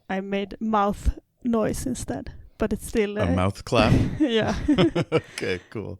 I made mouth noise instead, but it's still a mouth clap. Yeah. Okay, cool.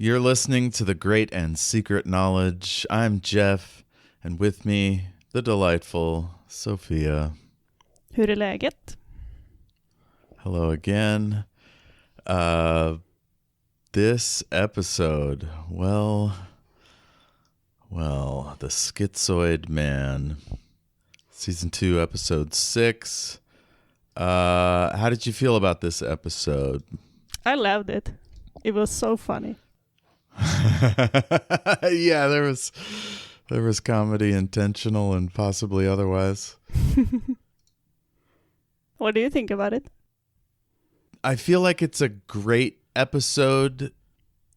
You're listening to The Great and Secret Knowledge. I'm Jeff, and with me, the delightful Sofia. Hur är läget? Hello again. This episode, well, the Schizoid Man, Season 2, Episode 6. How did you feel about this episode? I loved it. It was so funny. Yeah, there was comedy, intentional and possibly otherwise. What do you think about it? I feel like it's a great episode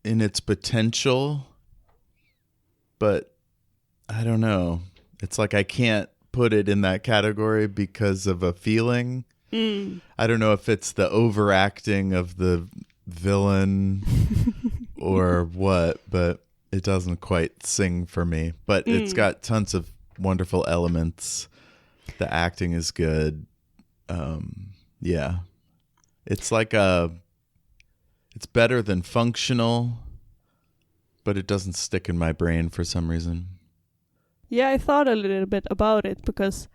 in its potential, but I don't know. It's like I can't put it in that category because of a feeling. I don't know if it's the overacting of the villain or what, but it doesn't quite sing for me. But it's got tons of wonderful elements. The acting is good. Yeah. It's like it's better than functional, but it doesn't stick in my brain for some reason. Yeah, I thought a little bit about it because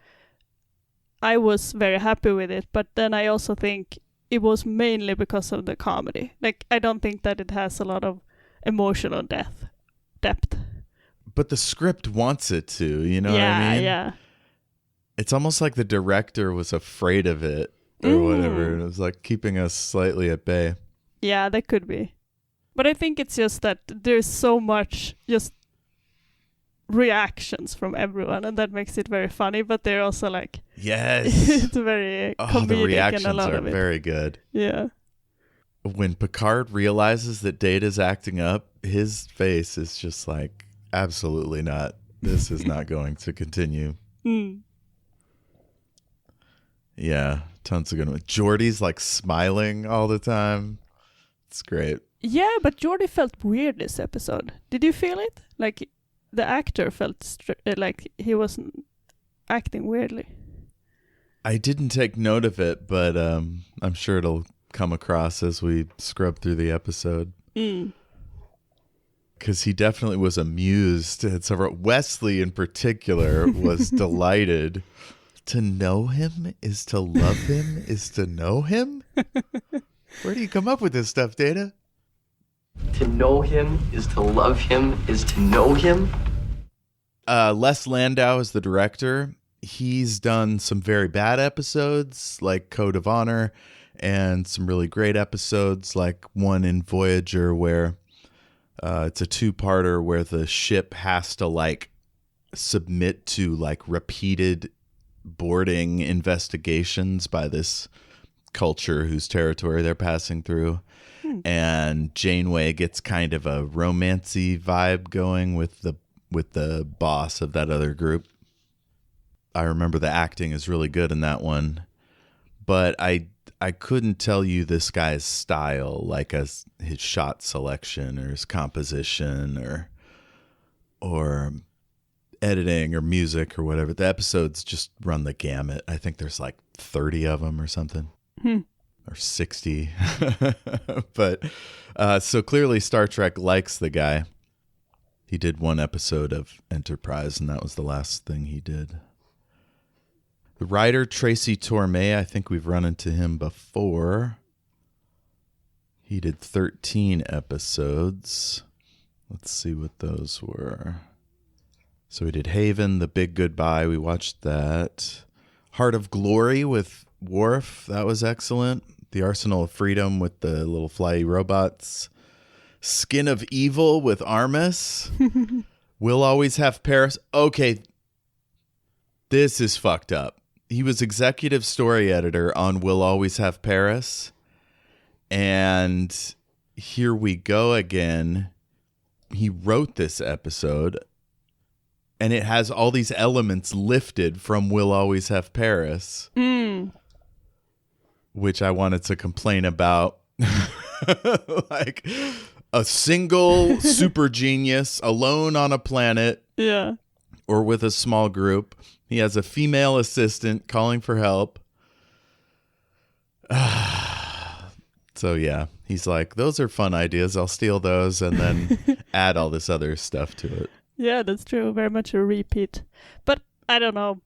I was very happy with it, but then I also think it was mainly because of the comedy. Like, I don't think that it has a lot of emotional depth. But the script wants it to, you know what I mean? Yeah. It's almost like the director was afraid of it or whatever. And it was like keeping us slightly at bay. Yeah, that could be. But I think it's just that there's so much just reactions from everyone, and that makes it very funny, but they're also like, yes, it's very comedic, the reactions and a lot are of it. very good. Yeah. When Picard realizes that Data's acting up, his face is just like, absolutely not. This is not going to continue. Yeah, tons of good ones. Geordi's like smiling all the time. It's great. Yeah, but Geordi felt weird this episode. Did you feel it? Like, the actor felt like he wasn't acting weirdly. I didn't take note of it, but I'm sure it'll come across as we scrub through the episode. Because he definitely was amused. Wesley in particular was delighted. To know him is to love him is to know him? Where do you come up with this stuff, Data? To know him is to love him is to know him. Les Landau is the director. He's done some very bad episodes like Code of Honor and some really great episodes like one in Voyager where it's a two-parter where the ship has to like submit to like repeated boarding investigations by this culture whose territory they're passing through. And Janeway gets kind of a romancy vibe going with the boss of that other group. I remember the acting is really good in that one, but I couldn't tell you this guy's style, like as his shot selection or his composition or editing or music or whatever. The episodes just run the gamut. I think there's like 30 of them or something. Or 60. But so clearly Star Trek likes the guy. He did one episode of Enterprise, and that was the last thing he did. The writer, Tracy Torme, I think we've run into him before. He did 13 episodes. Let's see what those were. So we did Haven, The Big Goodbye. We watched that. Heart of Glory with Worf. That was excellent. The Arsenal of Freedom with the little flyy robots. Skin of Evil with Armus. We'll Always Have Paris. Okay, this is fucked up. He was executive story editor on We'll Always Have Paris. And here we go again. He wrote this episode, and it has all these elements lifted from We'll Always Have Paris, which I wanted to complain about. Like a single super genius alone on a planet, or with a small group. He has a female assistant calling for help. So yeah, he's like, those are fun ideas. I'll steal those and then add all this other stuff to it. Yeah, that's true. Very much a repeat. But I don't know.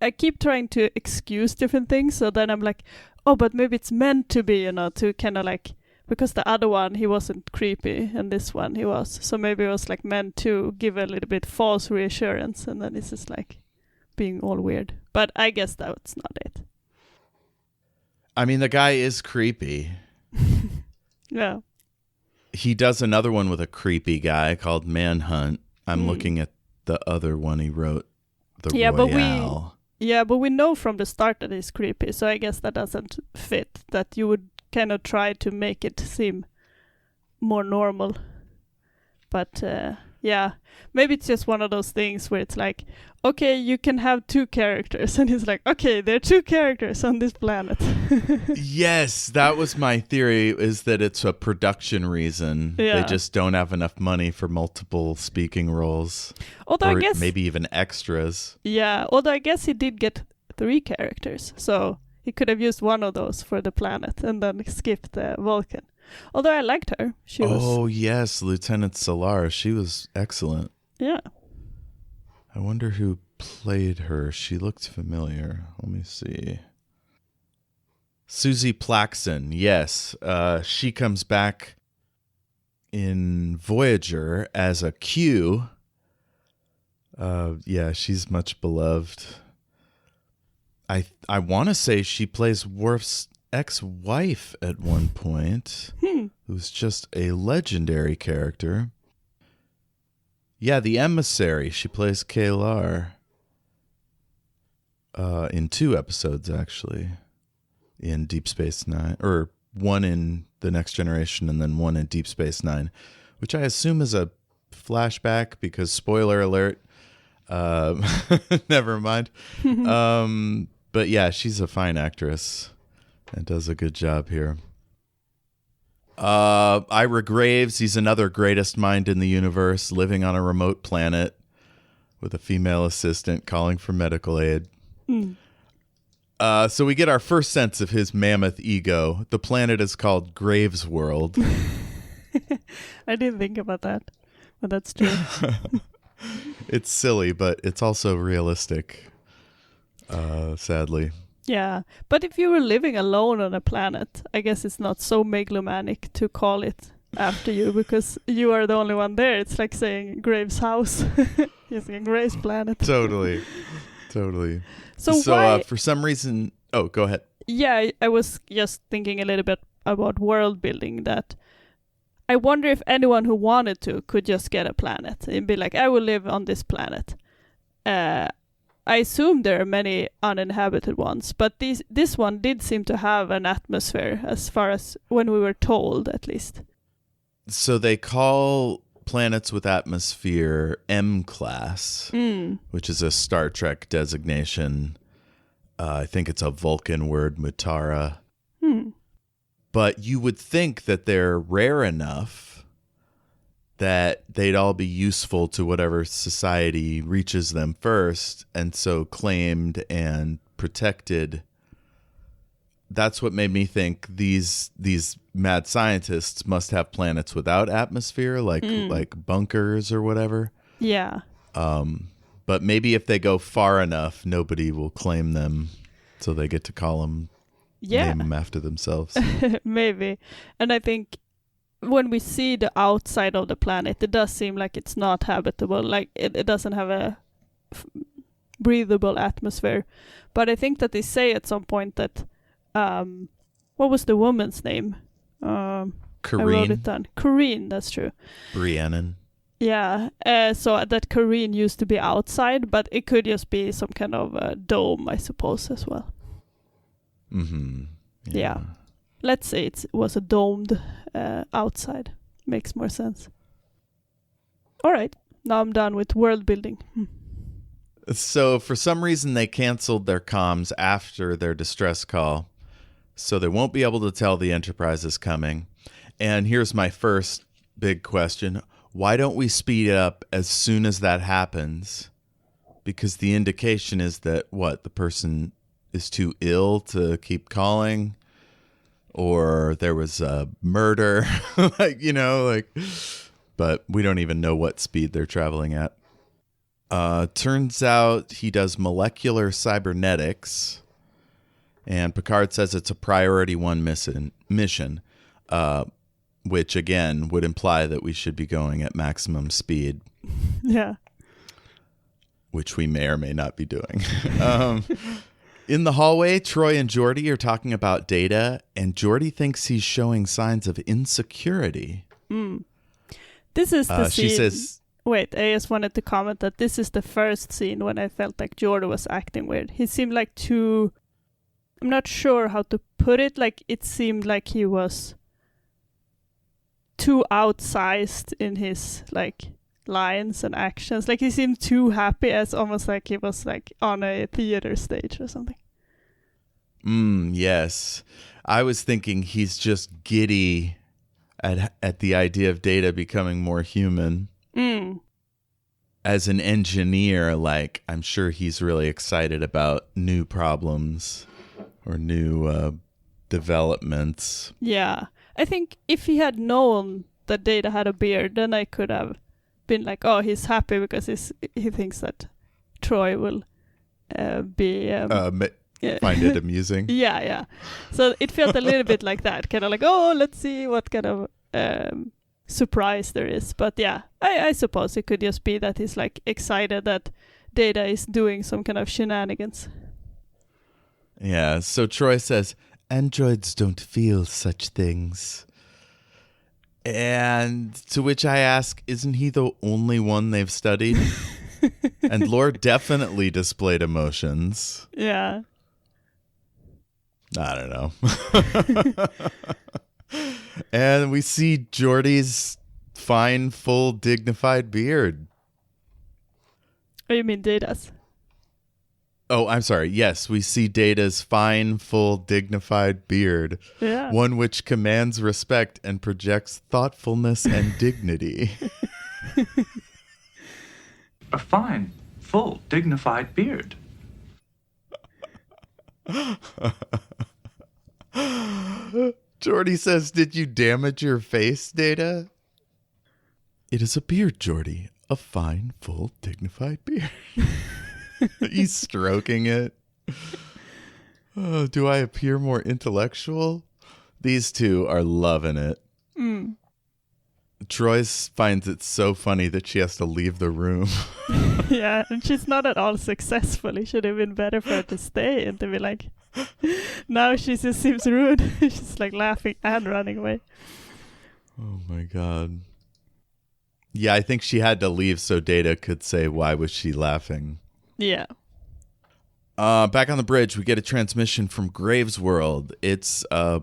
I keep trying to excuse different things. So then I'm like, oh, but maybe it's meant to be, to kind of like, because the other one, he wasn't creepy, and this one he was. So maybe it was like meant to give a little bit false reassurance, and then it's just like being all weird. But I guess that's not it. I mean, the guy is creepy. Yeah. He does another one with a creepy guy called Manhunt. I'm looking at the other one he wrote, The Royale. But we know from the start that he's creepy, so I guess that doesn't fit, that you would kind of try to make it seem more normal. But yeah, maybe it's just one of those things where it's like, okay, you can have two characters, and he's like, okay, there are two characters on this planet. Yes, that was my theory, is that it's a production reason. Yeah. They just don't have enough money for multiple speaking roles. Although or I guess maybe even extras. Yeah, although I guess he did get 3 characters, so he could have used one of those for the planet and then skipped Vulcan. Although I liked her. She was... yes, Lieutenant Solar. She was excellent. Yeah. I wonder who played her. She looked familiar. Let me see. Susie Plaxon. Yes. She comes back in Voyager as a Q. Yeah, she's much beloved. I want to say she plays Worf's ex-wife at one point, who's just a legendary character. Yeah, the Emissary. She plays K'Ehleyr in 2 episodes, actually, in Deep Space Nine, or one in The Next Generation and then one in Deep Space Nine, which I assume is a flashback because, spoiler alert, never mind. But yeah, she's a fine actress and does a good job here. Ira Graves, he's another greatest mind in the universe, living on a remote planet with a female assistant calling for medical aid. So we get our first sense of his mammoth ego. The planet is called Graves World. I didn't think about that, but that's true. It's silly, but it's also realistic, sadly. Yeah, but if you were living alone on a planet, I guess it's not so megalomaniac to call it after you, because you are the only one there. It's like saying Graves' house. You're saying Graves' planet. Totally. So why... for some reason... Oh, go ahead. Yeah, I was just thinking a little bit about world building, that I wonder if anyone who wanted to could just get a planet and be like, I will live on this planet. I assume there are many uninhabited ones, but this one did seem to have an atmosphere, as far as when we were told, at least. So they call planets with atmosphere M-class, which is a Star Trek designation. I think it's a Vulcan word, Mutara. But you would think that they're rare enough that they'd all be useful to whatever society reaches them first, and so claimed and protected. That's what made me think these mad scientists must have planets without atmosphere, like bunkers or whatever. Yeah. But maybe if they go far enough, nobody will claim them, so they get to call them, name them after themselves. Maybe. And I think when we see the outside of the planet, it does seem like it's not habitable. Like it doesn't have a breathable atmosphere. But I think that they say at some point that what was the woman's name? I wrote it Kareen, down. Corrine, that's true. Rhiannon. Yeah, so that Corrine used to be outside, but it could just be some kind of dome, I suppose, as well. Mm-hmm. Yeah. Let's say it was a domed outside. Makes more sense. All right, now I'm done with world building. So for some reason, they canceled their comms after their distress call, so they won't be able to tell the Enterprise is coming. And here's my first big question. Why don't we speed it up as soon as that happens? Because the indication is that, the person is too ill to keep calling, or there was a murder, but we don't even know what speed they're traveling at. Turns out he does molecular cybernetics, and Picard says it's a priority 1 mission, which again would imply that we should be going at maximum speed. Yeah. Which we may or may not be doing. In the hallway, Troy and Geordi are talking about Data, and Geordi thinks he's showing signs of insecurity. This is the scene. She says... Wait, I just wanted to comment that this is the first scene when I felt like Geordi was acting weird. He seemed like too... I'm not sure how to put it. Like, it seemed like he was too outsized in his, lines and actions. Like, he seemed too happy, as almost like he was, on a theater stage or something. Yes. I was thinking he's just giddy at the idea of Data becoming more human. As an engineer, I'm sure he's really excited about new problems or new developments. Yeah. I think if he had known that Data had a beard, then I could have been like, oh, he's happy because he thinks that Troy will be... find it amusing. Yeah. So it felt a little bit like that. Kind of like, oh, let's see what kind of surprise there is. But yeah, I suppose it could just be that he's excited that Data is doing some kind of shenanigans. Yeah, so Troy says, androids don't feel such things. And to which I ask, isn't he the only one they've studied? And Lore definitely displayed emotions. Yeah. I don't know. And we see Geordi's fine, full, dignified beard. Oh, you mean Data's? Oh, I'm sorry. Yes, we see Data's fine, full, dignified beard. Yeah. One which commands respect and projects thoughtfulness and dignity. A fine, full, dignified beard. Geordi says, did you damage your face, Data? It is a beard, Geordi. A fine, full, dignified beard. He's stroking it. Oh, do I appear more intellectual? These two are loving it. Troy finds it so funny that she has to leave the room. Yeah, and she's not at all successful. It should have been better for her to stay and to be like, now she just seems rude. She's laughing and running away. Oh my God. Yeah, I think she had to leave so Data could say, why was she laughing? Yeah. Back on the bridge, we get a transmission from Graves World. It's a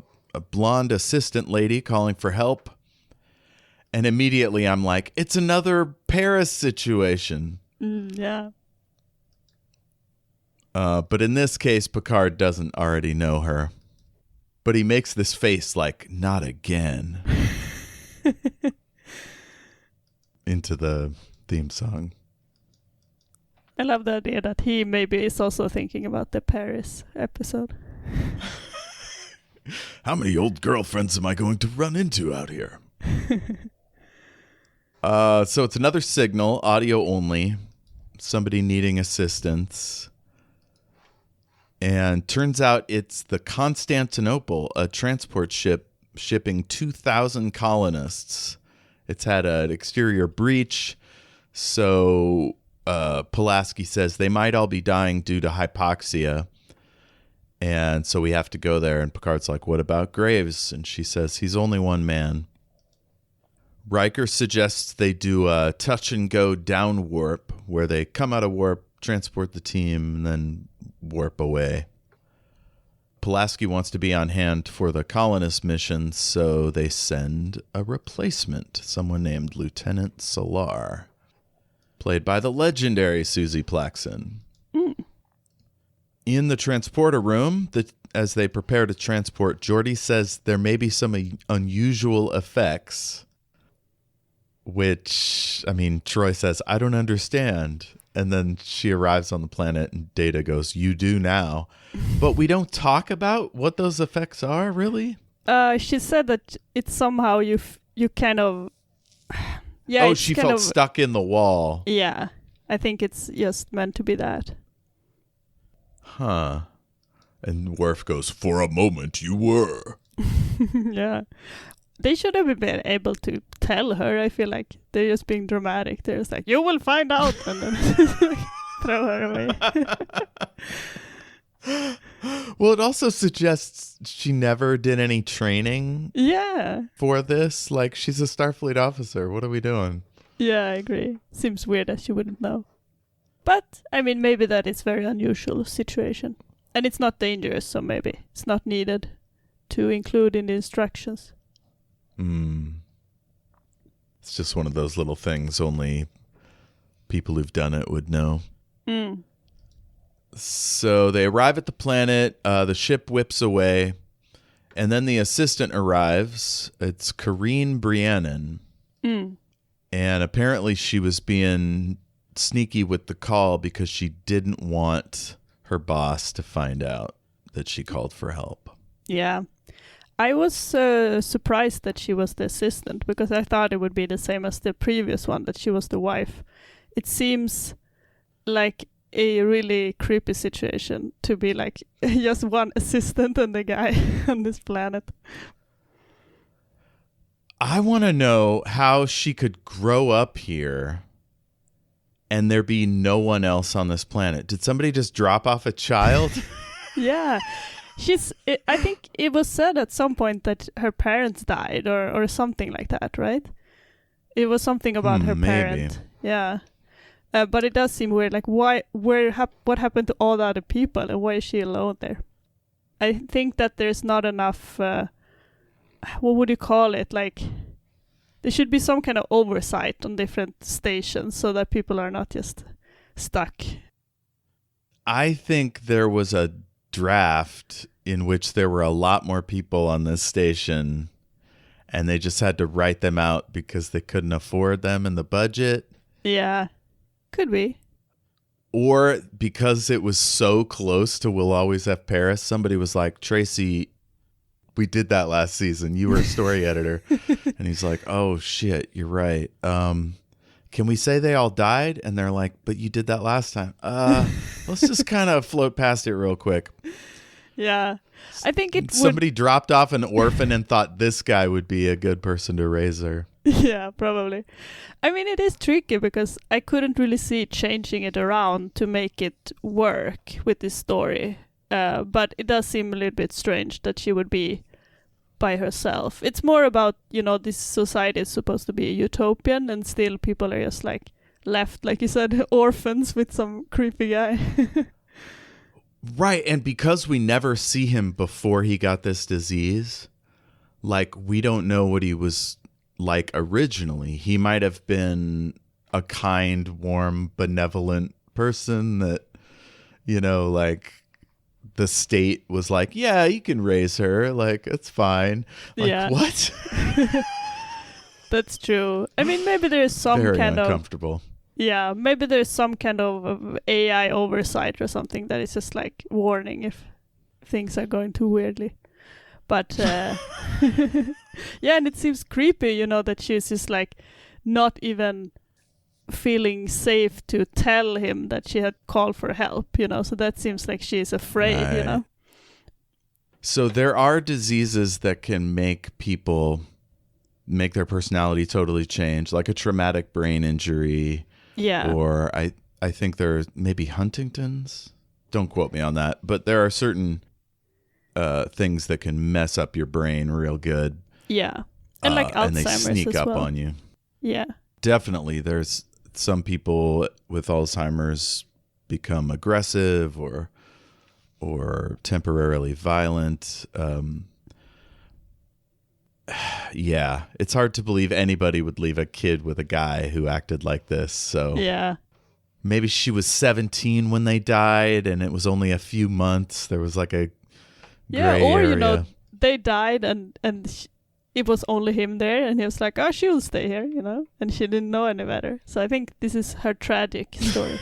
blonde assistant lady calling for help. And immediately I'm like, it's another Paris situation. Yeah. But in this case, Picard doesn't already know her. But he makes this face like, not again. Into the theme song. I love the idea that he maybe is also thinking about the Paris episode. How many old girlfriends am I going to run into out here? So it's another signal, audio only. Somebody needing assistance. And turns out it's the Constantinople, a transport ship shipping 2,000 colonists. It's had an exterior breach, so Pulaski says they might all be dying due to hypoxia. And so we have to go there. And Picard's like, what about Graves? And she says, he's only one man. Riker suggests they do a touch and go down warp, where they come out of warp, transport the team, and then warp away. Pulaski wants to be on hand for the colonist mission, so they send a replacement, someone named Lieutenant Solar, played by the legendary Susie Plaxon. In the transporter room, as they prepare to transport, Geordi says there may be some unusual effects, which, I mean, Troy says, I don't understand. And then she arrives on the planet and Data goes, you do now. But we don't talk about what those effects are, really? She said that it's somehow you kind of... Yeah, she felt stuck in the wall. Yeah, I think it's just meant to be that. Huh. And Worf goes, for a moment you were. Yeah. They should have been able to tell her. I feel like they're just being dramatic. They're just like, you will find out. And then throw her away. Well, it also suggests she never did any training for this. Like, she's a Starfleet officer. What are we doing? Yeah, I agree. Seems weird that she wouldn't know. But, I mean, maybe that is very unusual situation. And it's not dangerous, so maybe it's not needed to include in the instructions. It's just one of those little things only people who've done it would know. So they arrive at the planet. The ship whips away. And then the assistant arrives. It's Karine Brianon. And apparently she was being sneaky with the call because she didn't want her boss to find out that she called for help. Yeah. I was surprised that she was the assistant because I thought it would be the same as the previous one, that she was the wife. It seems like a really creepy situation to be like just one assistant and the guy on this planet. I want to know how she could grow up here and there be no one else on this planet. Did somebody just drop off a child? Yeah. I think it was said at some point that her parents died or something like that, right? It was something about her parent. Yeah. But it does seem weird. Like, what happened to all the other people and why is she alone there? I think that there's not enough, what would you call it? Like, there should be some kind of oversight on different stations so that people are not just stuck. I think there was a draft in which there were a lot more people on this station and they just had to write them out because they couldn't afford them in the budget. Yeah, could be. Or because it was so close to We'll Always Have Paris, somebody was like, Tracy, we did that last season. You were a story editor. And he's like, oh, shit, you're right. Can we say they all died? And they're like, but you did that last time. Let's just kind of float past it real quick. Yeah. I think somebody dropped off an orphan and thought this guy would be a good person to raise her. Yeah, probably. I mean, it is tricky because I couldn't really see changing it around to make it work with this story. But it does seem a little bit strange that she would be by herself. It's more about, this society is supposed to be a utopian and still people are just like left, like you said, orphans with some creepy guy. Right. And because we never see him before he got this disease, like, we don't know what he was like originally. He might have been a kind, warm, benevolent person that, like, the state was like, yeah, you can raise her. Like, it's fine. Like, yeah. What? That's true. I mean, maybe there's some very kind uncomfortable. Yeah, maybe there's some kind of AI oversight or something that is just like warning if things are going too weirdly. But yeah, and it seems creepy, that she's just like not even feeling safe to tell him that she had called for help, so that seems like she's afraid, right. So there are diseases that can make their personality totally change, like a traumatic brain injury. Yeah. Or I think there are maybe Huntington's. Don't quote me on that, but there are certain things that can mess up your brain real good. Yeah. And like and they Alzheimer's sneak as up well. on you. Yeah. Definitely. There's some people with Alzheimer's become aggressive or temporarily violent. Yeah, it's hard to believe anybody would leave a kid with a guy who acted like this. So Yeah. maybe she was 17 when they died and it was only a few months. There was like a Yeah, gray or area. you know, they died and it was only him there, and he was like, "Oh, she'll stay here," you know, and she didn't know any better. So I think this is her tragic story.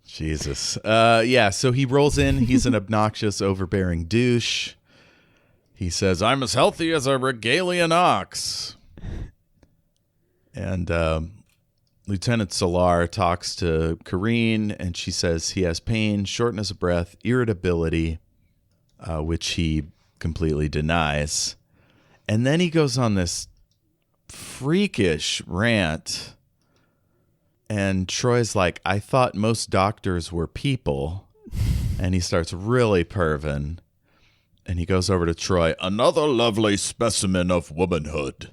Jesus. Yeah, so he rolls in. He's an obnoxious, overbearing douche. He says, "I'm as healthy as a Regalian ox." And Lieutenant Solar talks to Kareen, and she says he has pain, shortness of breath, irritability, which he completely denies. And then he goes on this freakish rant. And Troy's like, "I thought most doctors were people." And he starts really perving. And he goes over to Troy, "Another lovely specimen of womanhood."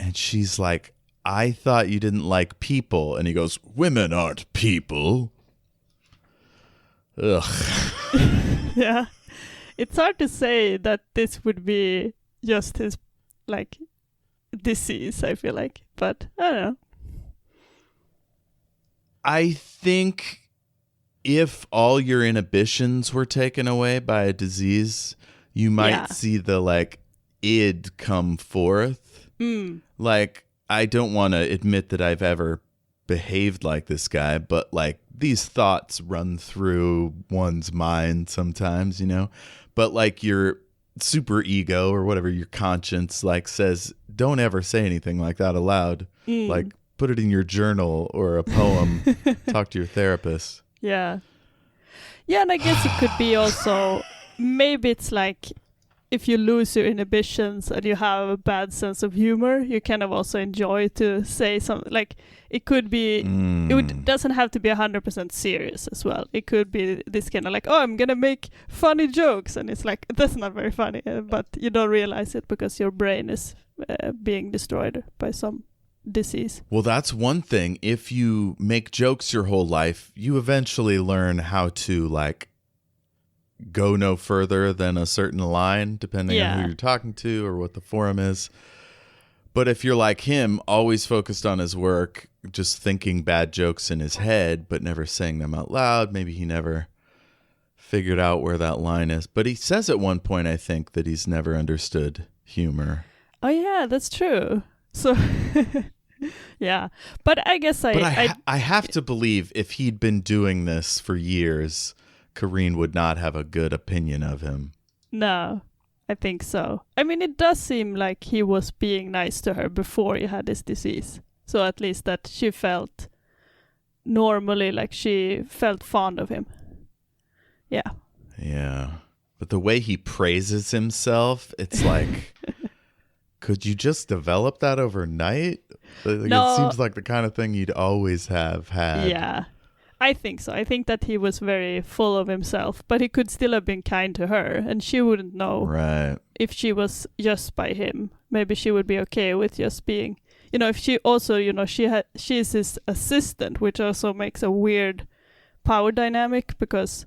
And she's like, "I thought you didn't like people." And he goes, "Women aren't people." Ugh. Yeah. It's hard to say that this would be just his, like, disease, I feel like. But, I don't know. I think if all your inhibitions were taken away by a disease, you might see the, like, id come forth. Like, I don't want to admit that I've ever behaved like this guy, but, like, these thoughts run through one's mind sometimes, you know? But, like, your super ego or whatever, your conscience, like, says, don't ever say anything like that aloud. Like, put it in your journal or a poem. Talk to your therapist. Yeah. Yeah, and I guess it could be also, maybe it's like, if you lose your inhibitions and you have a bad sense of humor, you kind of also enjoy to say something. Like, it could be, doesn't have to be 100% serious as well. It could be this kind of like, "Oh, I'm going to make funny jokes." And it's like, that's not very funny, but you don't realize it because your brain is being destroyed by some disease. Well, that's one thing. If you make jokes your whole life, you eventually learn how to, like, go no further than a certain line, depending on who you're talking to or what the forum is. But if you're like him, always focused on his work, just thinking bad jokes in his head, but never saying them out loud, maybe he never figured out where that line is. But he says at one point, I think, that he's never understood humor. Oh, yeah, that's true. So, yeah. But I guess I have to believe if he'd been doing this for years, Kareen would not have a good opinion of him. No, I think so. I mean, it does seem like he was being nice to her before he had this disease. So at least that she felt normally, like she felt fond of him. Yeah. Yeah. But the way he praises himself, it's like, could you just develop that overnight? Like, no. It seems like the kind of thing you'd always have had. Yeah. I think so. I think that he was very full of himself, but he could still have been kind to her, and she wouldn't know. Right. If she was just by him. Maybe she would be okay with just being, you know, if she also, you know, she's his assistant, which also makes a weird power dynamic because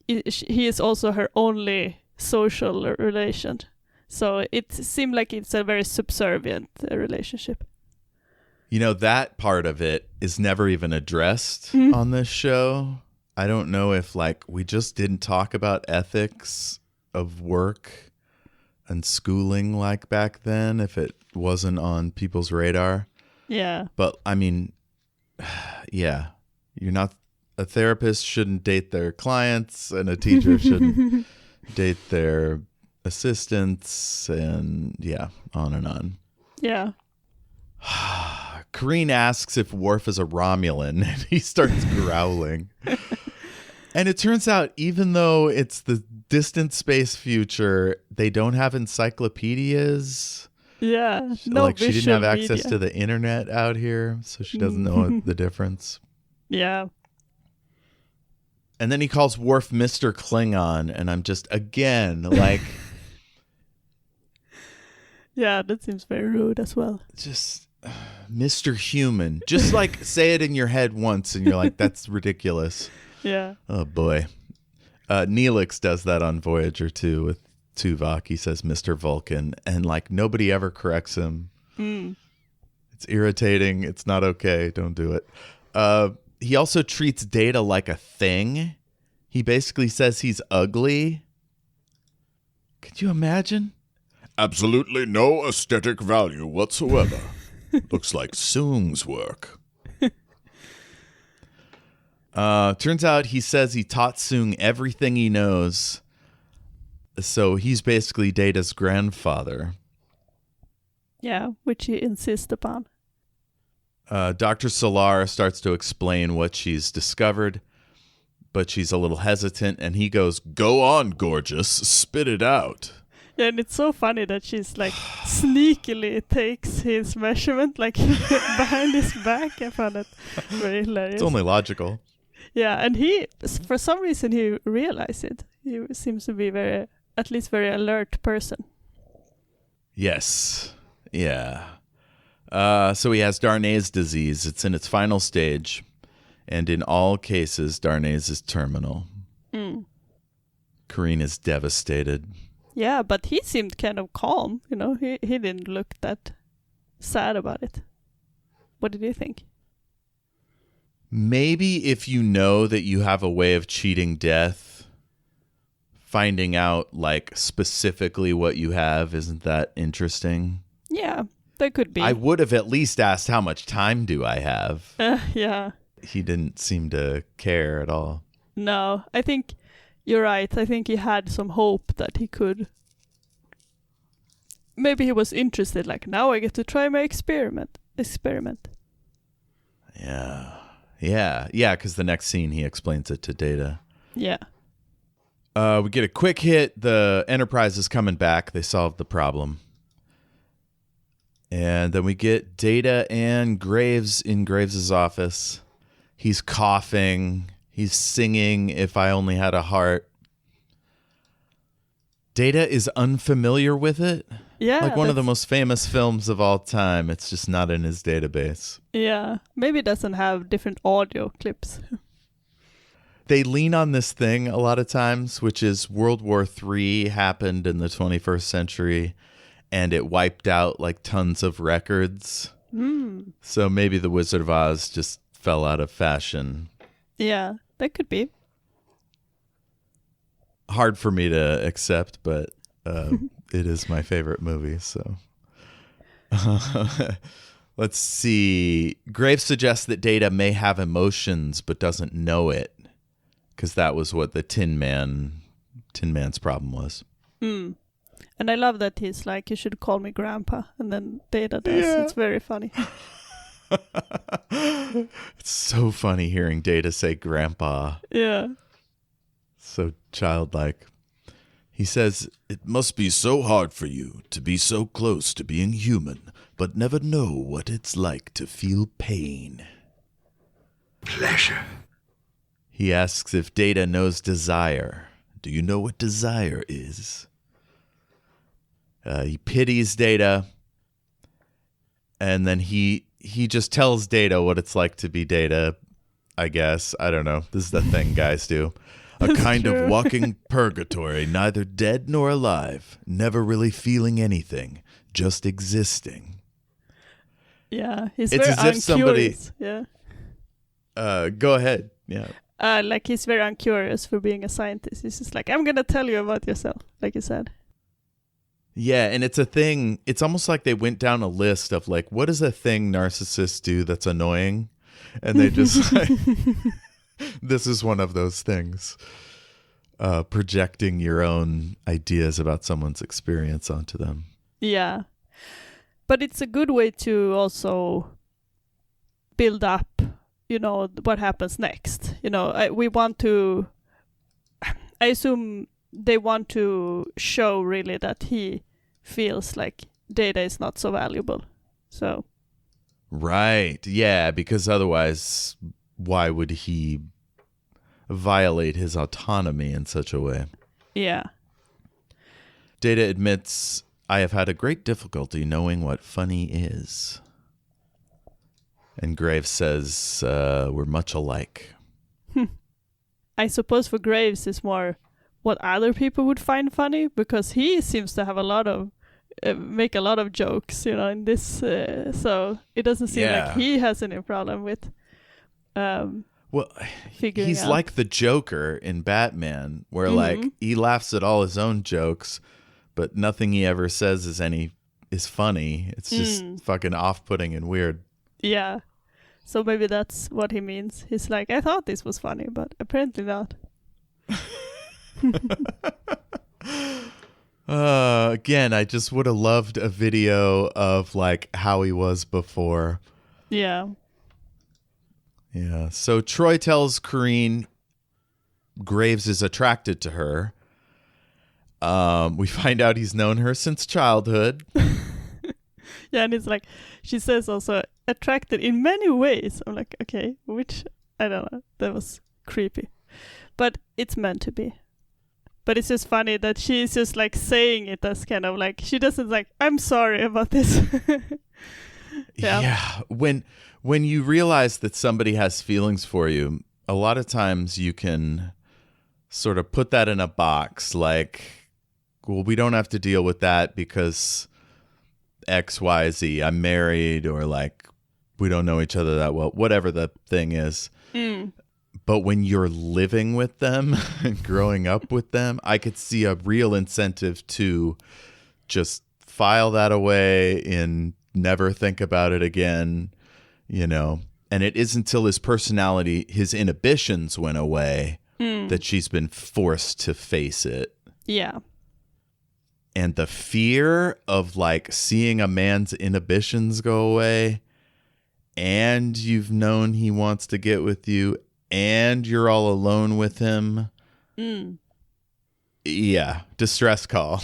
he is also her only social relation. So it seemed like it's a very subservient relationship. You know, that part of it is never even addressed on this show. I don't know if, like, we just didn't talk about ethics of work and schooling like back then, if it wasn't on people's radar. Yeah. But, I mean, yeah, a therapist shouldn't date their clients, and a teacher shouldn't date their assistants, and yeah, on and on. Yeah. Kareen asks if Worf is a Romulan, and he starts growling. And it turns out, even though it's the distant space future, they don't have encyclopedias. Yeah. No, like, she didn't have access media. to the internet out here, so she doesn't know the difference. Yeah. And then he calls Worf Mr. Klingon, and I'm just, again, like... Yeah, that seems very rude as well. Just, Mr. Human. Just, like, say it in your head once, and you're like, that's ridiculous. Yeah. Oh, boy. Neelix does that on Voyager, too, with Tuvok. He says Mr. Vulcan, and, like, nobody ever corrects him. It's irritating. It's not okay. Don't do it. He also treats Data like a thing. He basically says he's ugly. Could you imagine? Absolutely no aesthetic value whatsoever. Looks like Soong's work. Turns out he says he taught Soong everything he knows. So he's basically Data's grandfather. Yeah, which he insists upon. Dr. Solar starts to explain what she's discovered, but she's a little hesitant, and he goes, "Go on, gorgeous, spit it out." Yeah, and it's so funny that she's like sneakily takes his measurement like behind his back. I found it very hilarious. It's only logical. Yeah, and he, for some reason, he realized it. He seems to be at least very alert person. Yes. Yeah. So he has Darnay's disease. It's in its final stage. And in all cases, Darnay's is terminal. Karine is devastated. Yeah, but he seemed kind of calm. You know, he didn't look that sad about it. What did you think? Maybe if you know that you have a way of cheating death, finding out, like, specifically what you have, isn't that interesting? Yeah, that could be. I would have at least asked, how much time do I have? Yeah. He didn't seem to care at all. No, I think you're right. I think he had some hope that he could. Maybe he was interested, like, now I get to try my experiment. Yeah. Yeah, because the next scene he explains it to Data. Yeah. We get a quick hit. The Enterprise is coming back. They solved the problem. And then we get Data and Graves in Graves' office. He's coughing. He's singing If I Only Had a Heart. Data is unfamiliar with it. Yeah. Like one of the most famous films of all time. It's just not in his database. Yeah. Maybe it doesn't have different audio clips. They lean on this thing a lot of times, which is World War III happened in the 21st century, and it wiped out like tons of records. So maybe The Wizard of Oz just fell out of fashion. Yeah, that could be. Hard for me to accept, but it is my favorite movie, so. Let's see. Graves suggests that Data may have emotions but doesn't know it, because that was what the Tin Man's problem was. And I love that he's like, you should call me Grandpa, and then Data does. Yeah. It's very funny. It's so funny hearing Data say Grandpa. Yeah. So childlike. He says, "It must be so hard for you to be so close to being human, but never know what it's like to feel pain." Pleasure. He asks if Data knows desire. Do you know what desire is? He pities Data, and then he just tells Data what it's like to be Data, I guess. I don't know. This is the thing guys do. A kind of walking purgatory, neither dead nor alive, never really feeling anything, just existing. Yeah, he's It's very as if somebody. Yeah. Go ahead. Yeah. Like he's very uncurious for being a scientist. He's just like, I'm gonna tell you about yourself, like you said. Yeah, and it's a thing. It's almost like they went down a list of like, what is a thing narcissists do that's annoying, and they just like. This is one of those things. Projecting your own ideas about someone's experience onto them. Yeah. But it's a good way to also build up, you know, what happens next. You know, I assume they want to show really that he feels like Data is not so valuable. So. Right. Yeah, because otherwise... why would he violate his autonomy in such a way. Yeah. Data admits, I have had a great difficulty knowing what funny is. And Graves says, we're much alike. I suppose for Graves is more what other people would find funny, because he seems to have a lot of make a lot of jokes, in this. So it doesn't seem like he has any problem with. He's out. like the Joker in Batman, where like he laughs at all his own jokes, but nothing he ever says is funny. It's just fucking off-putting and weird. Yeah. So maybe that's what he means. He's like, I thought this was funny, but apparently not. Again, I just would have loved a video of like how he was before. Yeah. Yeah. So Troy tells Corrine Graves is attracted to her. We find out he's known her since childhood. Yeah, and it's like, she says also attracted in many ways. I'm like, okay, which, I don't know. That was creepy. But it's meant to be. But it's just funny that she's just like saying it as kind of like, she doesn't like, I'm sorry about this. Yeah. When you realize that somebody has feelings for you, a lot of times you can sort of put that in a box like, well, we don't have to deal with that because X, Y, Z, I'm married, or like we don't know each other that well, whatever the thing is. But when you're living with them and growing up with them, I could see a real incentive to just file that away and never think about it again, And it isn't until his personality, his inhibitions went away that she's been forced to face it. Yeah. And the fear of like seeing a man's inhibitions go away, and you've known he wants to get with you, and you're all alone with him. Yeah, distress call.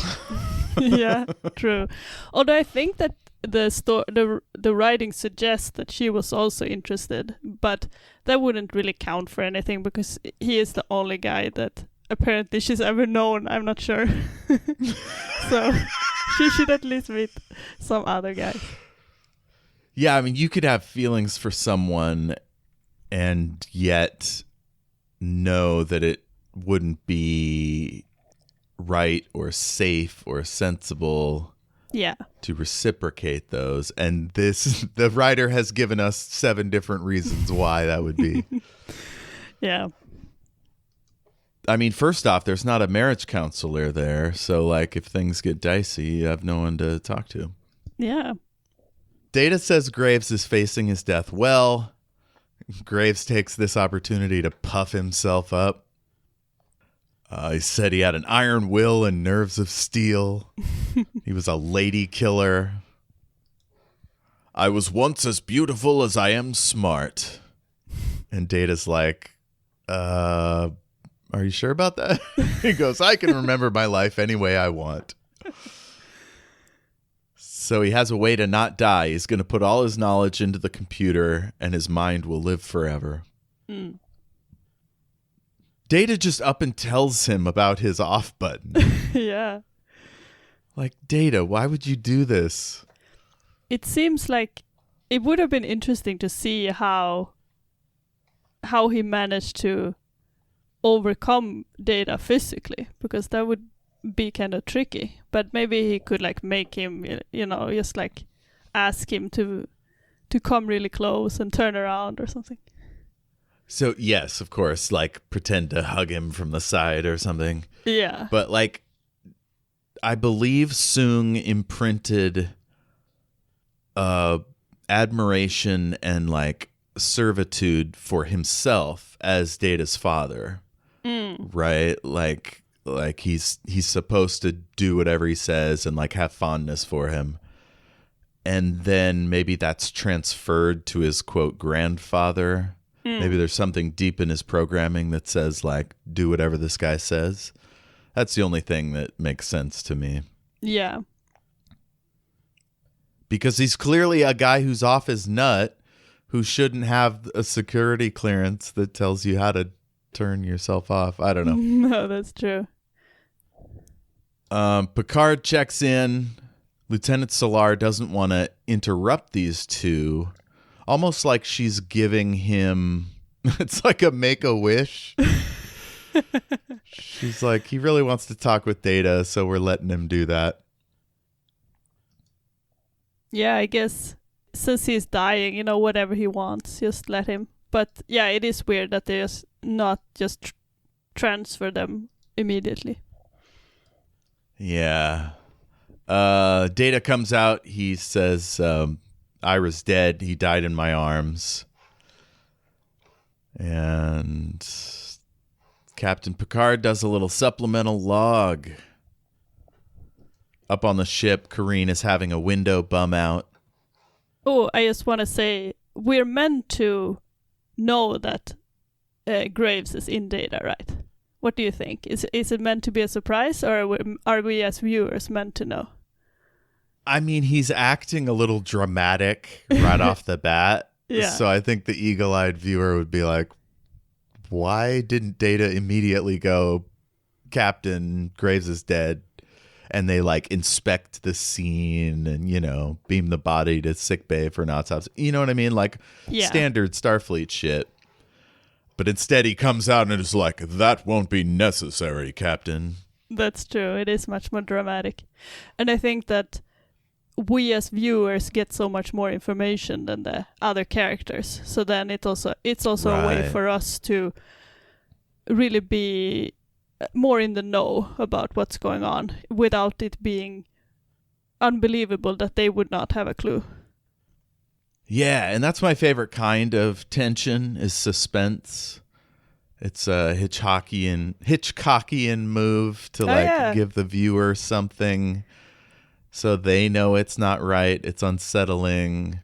Yeah, true. Although I think that the writing suggests that she was also interested, but that wouldn't really count for anything because he is the only guy that apparently she's ever known. I'm not sure. So she should at least meet some other guy. Yeah, I mean, you could have feelings for someone and yet know that it wouldn't be right or safe or sensible to reciprocate those. And the writer has given us 7 different reasons why that would be. Yeah. I mean, first off, there's not a marriage counselor there. So, like, if things get dicey, you have no one to talk to. Yeah. Data says Graves is facing his death well. Graves takes this opportunity to puff himself up. He said he had an iron will and nerves of steel. He was a lady killer. I was once as beautiful as I am smart. And Data's like, are you sure about that? He goes, I can remember my life any way I want. So he has a way to not die. He's going to put all his knowledge into the computer and his mind will live forever. Data just up and tells him about his off button. Yeah. Like, Data, why would you do this? It seems like it would have been interesting to see how he managed to overcome Data physically, because that would be kind of tricky. But maybe he could like make him, just like ask him to come really close and turn around or something. So, yes, of course, like pretend to hug him from the side or something. Yeah. But like, I believe Sung imprinted admiration and like servitude for himself as Data's father. Right? Like he's supposed to do whatever he says and like have fondness for him. And then maybe that's transferred to his quote grandfather. Maybe there's something deep in his programming that says like, do whatever this guy says. That's the only thing that makes sense to me. Yeah. Because he's clearly a guy who's off his nut, who shouldn't have a security clearance that tells you how to turn yourself off. I don't know. No, that's true. Picard checks in. Lieutenant Solar doesn't want to interrupt these two. Almost like she's giving him... It's like a make-a-wish. She's like, he really wants to talk with Data, so we're letting him do that. Yeah, I guess since he's dying, whatever he wants, just let him. But yeah, it is weird that they just not just transfer them immediately. Yeah. Data comes out. He says, Ira's dead. He died in my arms. And Captain Picard does a little supplemental log. Up on the ship, Kareen is having a window bum out. Oh, I just want to say, we're meant to know that Graves is in Data, right? What do you think? Is it meant to be a surprise, or are we as viewers meant to know? I mean, he's acting a little dramatic right off the bat. Yeah. So I think the eagle-eyed viewer would be like, why didn't Data immediately go, Captain, Graves is dead? And they inspect the scene and, beam the body to sickbay for an autopsy. You know what I mean? Standard Starfleet shit. But instead he comes out and is like, that won't be necessary, Captain. That's true. It is much more dramatic. And I think that we as viewers get so much more information than the other characters. So then it's also a way for us to really be more in the know about what's going on without it being unbelievable that they would not have a clue. Yeah, and that's my favorite kind of tension is suspense. It's a Hitchcockian move to give the viewer something so they know it's not right, it's unsettling,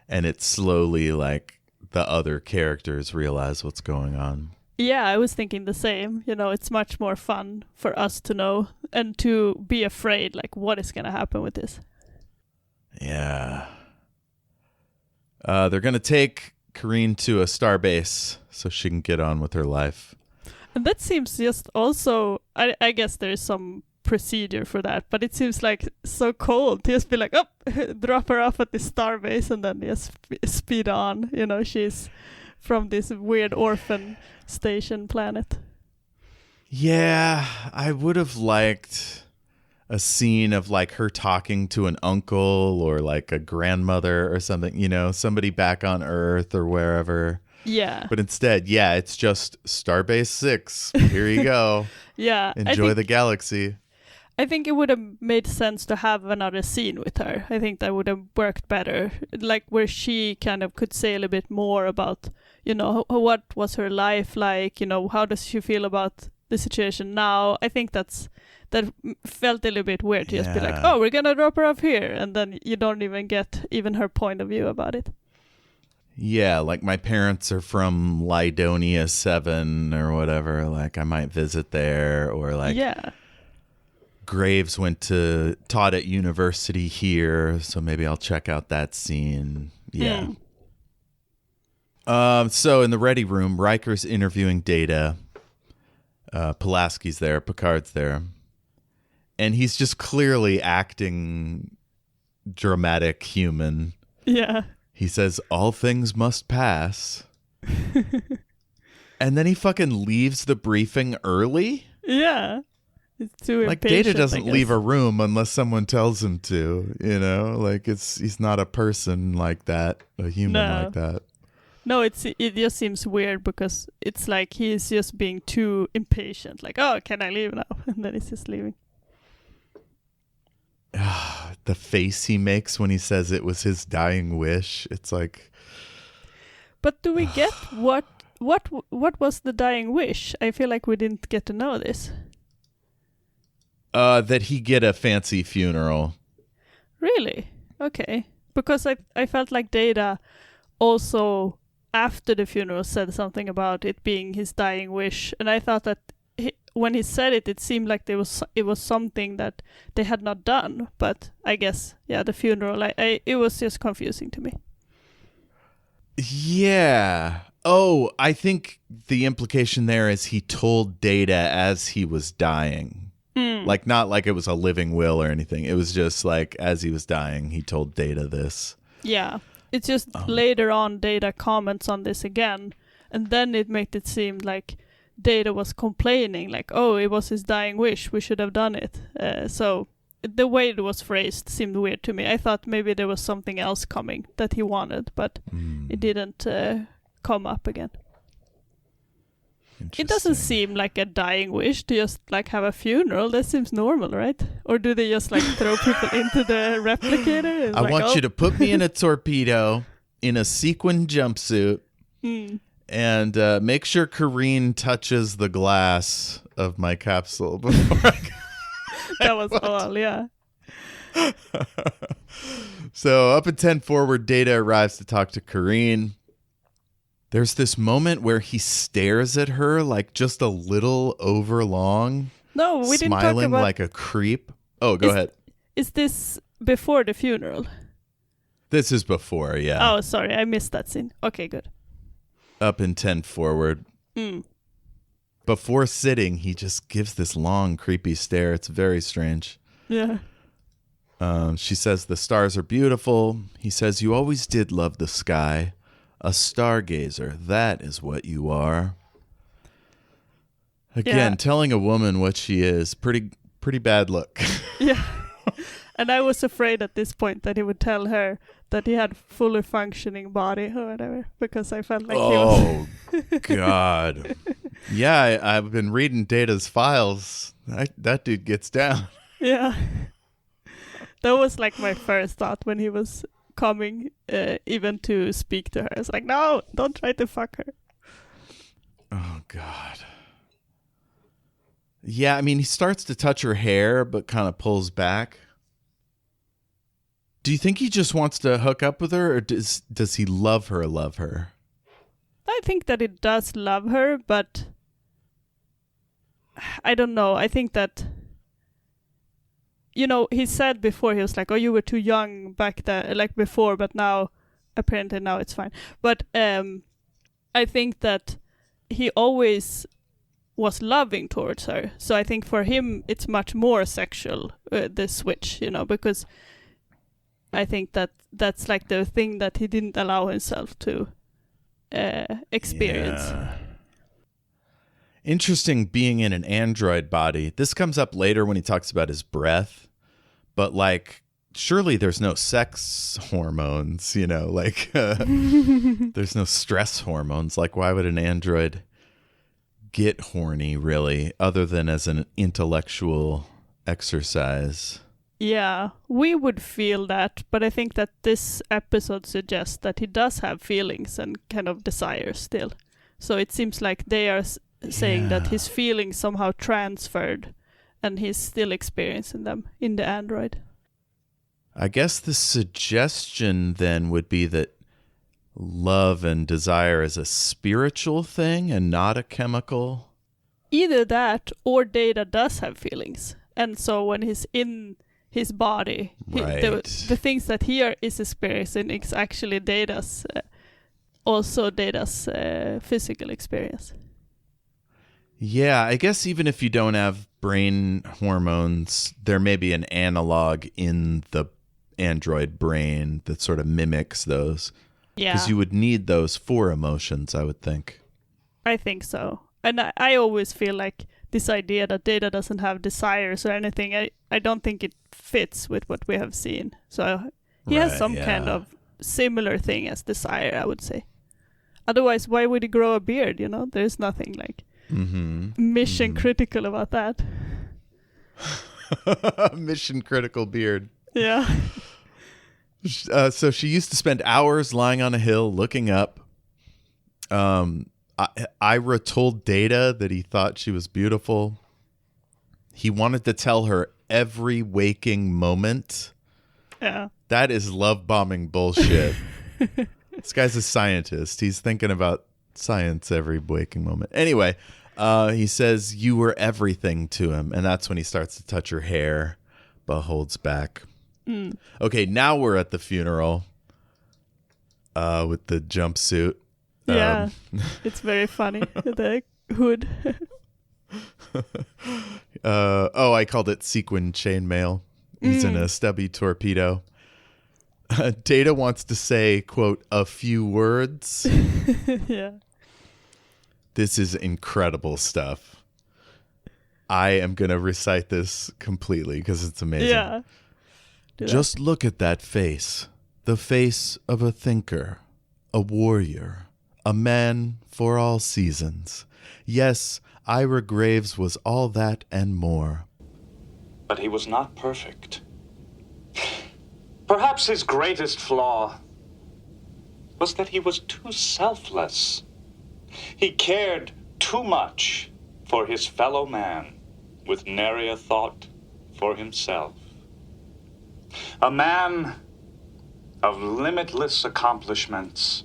and it's slowly the other characters realize what's going on. Yeah, I was thinking the same. It's much more fun for us to know and to be afraid, what is going to happen with this. Yeah. They're going to take Kareen to a starbase so she can get on with her life. And that seems just also, I guess there's some procedure for that, but it seems so cold to just be drop her off at the starbase and then just speed on. She's from this weird orphan station planet. Yeah, I would have liked a scene of her talking to an uncle or a grandmother or something, somebody back on Earth or wherever. Yeah. But instead, it's just Starbase 6. Here you go. Yeah. Enjoy the galaxy. I think it would have made sense to have another scene with her. I think that would have worked better. Where she kind of could say a little bit more about, what was her life like, how does she feel about the situation now. I think that felt a little bit weird to just be oh, we're going to drop her off here. And then you don't even get even her point of view about it. Yeah, my parents are from Lydonia 7 or whatever. I might visit there or Yeah. Graves taught at university here, so maybe I'll check out that scene. Yeah. So in the ready room, Riker's interviewing Data. Pulaski's there, Picard's there. And he's just clearly acting dramatic human. Yeah. He says, all things must pass. And then he fucking leaves the briefing early? Yeah. It's too impatient, Data doesn't leave a room unless someone tells him to, he's not a person like that, a human like that. No, it just seems weird because it's he's just being too impatient. Oh, can I leave now? And then he's just leaving. The face he makes when he says it was his dying wish. It's But do we get what was the dying wish? I feel like we didn't get to know this. That he get a fancy funeral. Really? Okay. Because I felt like Data also after the funeral said something about it being his dying wish, and I thought that when he said it, it seemed like it was something that they had not done. But I guess the funeral, it was just confusing to me. Yeah, Oh, I think the implication there is he told Data as he was dying. Like, not like it was a living will or anything. It was just like, as he was dying, he told Data this. Yeah. It's just later on Data comments on this again, and then it made it seem like Data was complaining, like, oh, it was his dying wish, we should have done it. So the way it was phrased seemed weird to me. I thought maybe there was something else coming that he wanted, but it didn't come up again. It doesn't seem like a dying wish to just like have a funeral. That seems normal, right? Or do they just like throw people into the replicator? It's I like, want you to put me in a torpedo in a sequin jumpsuit and make sure Kareen touches the glass of my capsule before I go. That was all, yeah. So up at 10 forward, Data arrives to talk to Kareen. There's this moment where he stares at her like just a little over long. No, we didn't talk smiling about... like a creep. Oh, go ahead. Is this before the funeral? This is before, yeah. Oh, sorry, I missed that scene. Okay, good. Up in 10 forward. Before sitting, he just gives this long, creepy stare. It's very strange. Yeah. She says the stars are beautiful. He says, you always did love the sky. A stargazer, that is what you are. Again, telling a woman what she is, pretty bad look. Yeah. And I was afraid at this point that he would tell her that he had fully functioning body or whatever, because I felt like he was... Oh, God. Yeah, I've been reading Data's files. That dude gets down. Yeah. That was like my first thought when he was coming even to speak to her. It's like, no, don't try to fuck her. Oh, God. Yeah, I mean, he starts to touch her hair, but kind of pulls back. Do you think he just wants to hook up with her, or does he love her? I think that he does love her, but I don't know. I think that, you know, he said before, he was like, oh, you were too young back then, like before, but now, apparently now it's fine. But I think that he always was loving towards her. So I think for him, it's much more sexual, the switch, you know, because I think that that's like the thing that he didn't allow himself to experience. Yeah. Interesting being in an android body. This comes up later when he talks about his breath, but like, surely there's no sex hormones, you know, like there's no stress hormones. Like, why would an android get horny, really, other than as an intellectual exercise? Yeah, we would feel that, but I think that this episode suggests that he does have feelings and kind of desires still. So it seems like they are saying that his feelings somehow transferred and he's still experiencing them in the android. I guess the suggestion then would be that love and desire is a spiritual thing and not a chemical. Either that or Data does have feelings. And so when he's in his body, right, the things that he is experiencing is actually Data's physical experience. Yeah, I guess even if you don't have brain hormones, there may be an analog in the android brain that sort of mimics those. Yeah. Because you would need those for emotions, I would think. I think so. And I always feel like this idea that Data doesn't have desires or anything, I don't think it fits with what we have seen. So he has some kind of similar thing as desire, I would say. Otherwise, why would he grow a beard, you know? There's nothing like mission critical about that. Mission critical beard. Yeah. So she used to spend hours lying on a hill looking up. Ira told Data that he thought she was beautiful. He wanted to tell her every waking moment. Yeah. That is love bombing bullshit. This guy's a scientist. He's thinking about science every waking moment. Anyway, he says you were everything to him. And that's when he starts to touch her hair, but holds back. Okay, now we're at the funeral with the jumpsuit. Yeah, it's very funny. The hood. I called it sequin chainmail. He's in a stubby torpedo. Data wants to say, quote, a few words. Yeah. This is incredible stuff. I am going to recite this completely because it's amazing. Yeah. Just look at that face. The face of a thinker, a warrior, a man for all seasons. Yes, Ira Graves was all that and more. But he was not perfect. Perhaps his greatest flaw was that he was too selfless. He cared too much for his fellow man with nary a thought for himself. A man of limitless accomplishments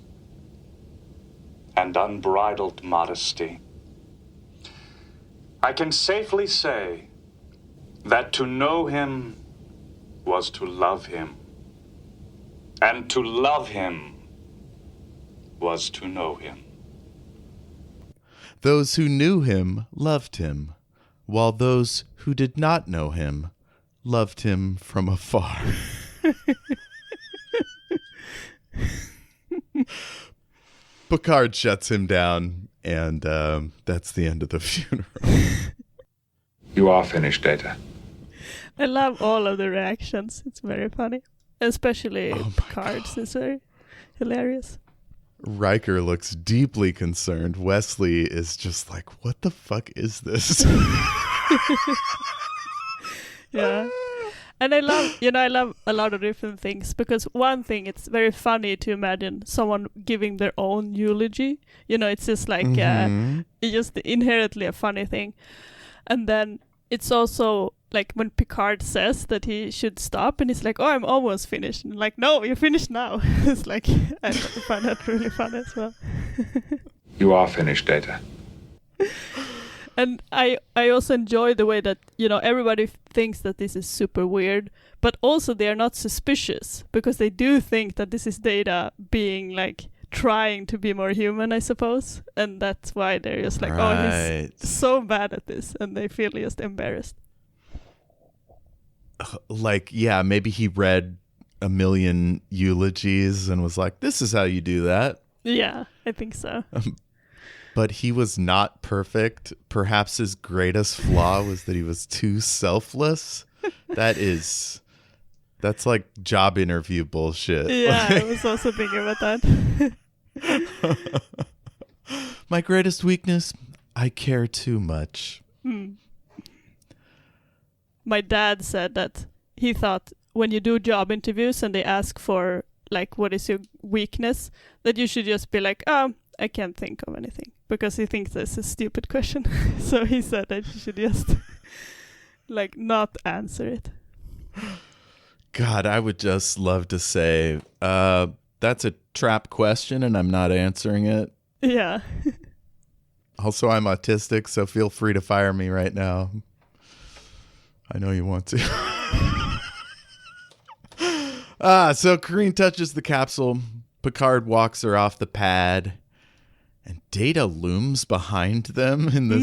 and unbridled modesty. I can safely say that to know him was to love him, and to love him was to know him. Those who knew him loved him, while those who did not know him loved him from afar. Picard shuts him down, and that's the end of the funeral. You are finished, Data. I love all of the reactions. It's very funny. Especially Picard's. It's very hilarious. Riker looks deeply concerned. Wesley is just like, what the fuck is this? Yeah. And I love a lot of different things, because one thing, it's very funny to imagine someone giving their own eulogy. It's just like, it's just inherently a funny thing. And then it's also like when Picard says that he should stop, and he's like, oh, I'm almost finished. And like, no, you're finished now. It's like, I find that really fun as well. You are finished, Data. And I also enjoy the way that, everybody thinks that this is super weird, but also they are not suspicious, because they do think that this is Data being like trying to be more human, I suppose. And that's why they're just like, oh, he's so bad at this, and they feel just embarrassed. Like, yeah, maybe he read a million eulogies and was like, this is how you do that. Yeah, I think so. But he was not perfect. Perhaps his greatest flaw was that he was too selfless. That's like job interview bullshit. Yeah, I was also thinking about that. My greatest weakness, I care too much. My dad said that he thought when you do job interviews and they ask for, like, what is your weakness, that you should just be like, oh, I can't think of anything, because he thinks that's a stupid question. So he said that you should just like not answer it. God, I would just love to say, that's a trap question and I'm not answering it. Yeah. Also, I'm autistic, so feel free to fire me right now. I know you want to. So Karine touches the capsule. Picard walks her off the pad. And Data looms behind them in this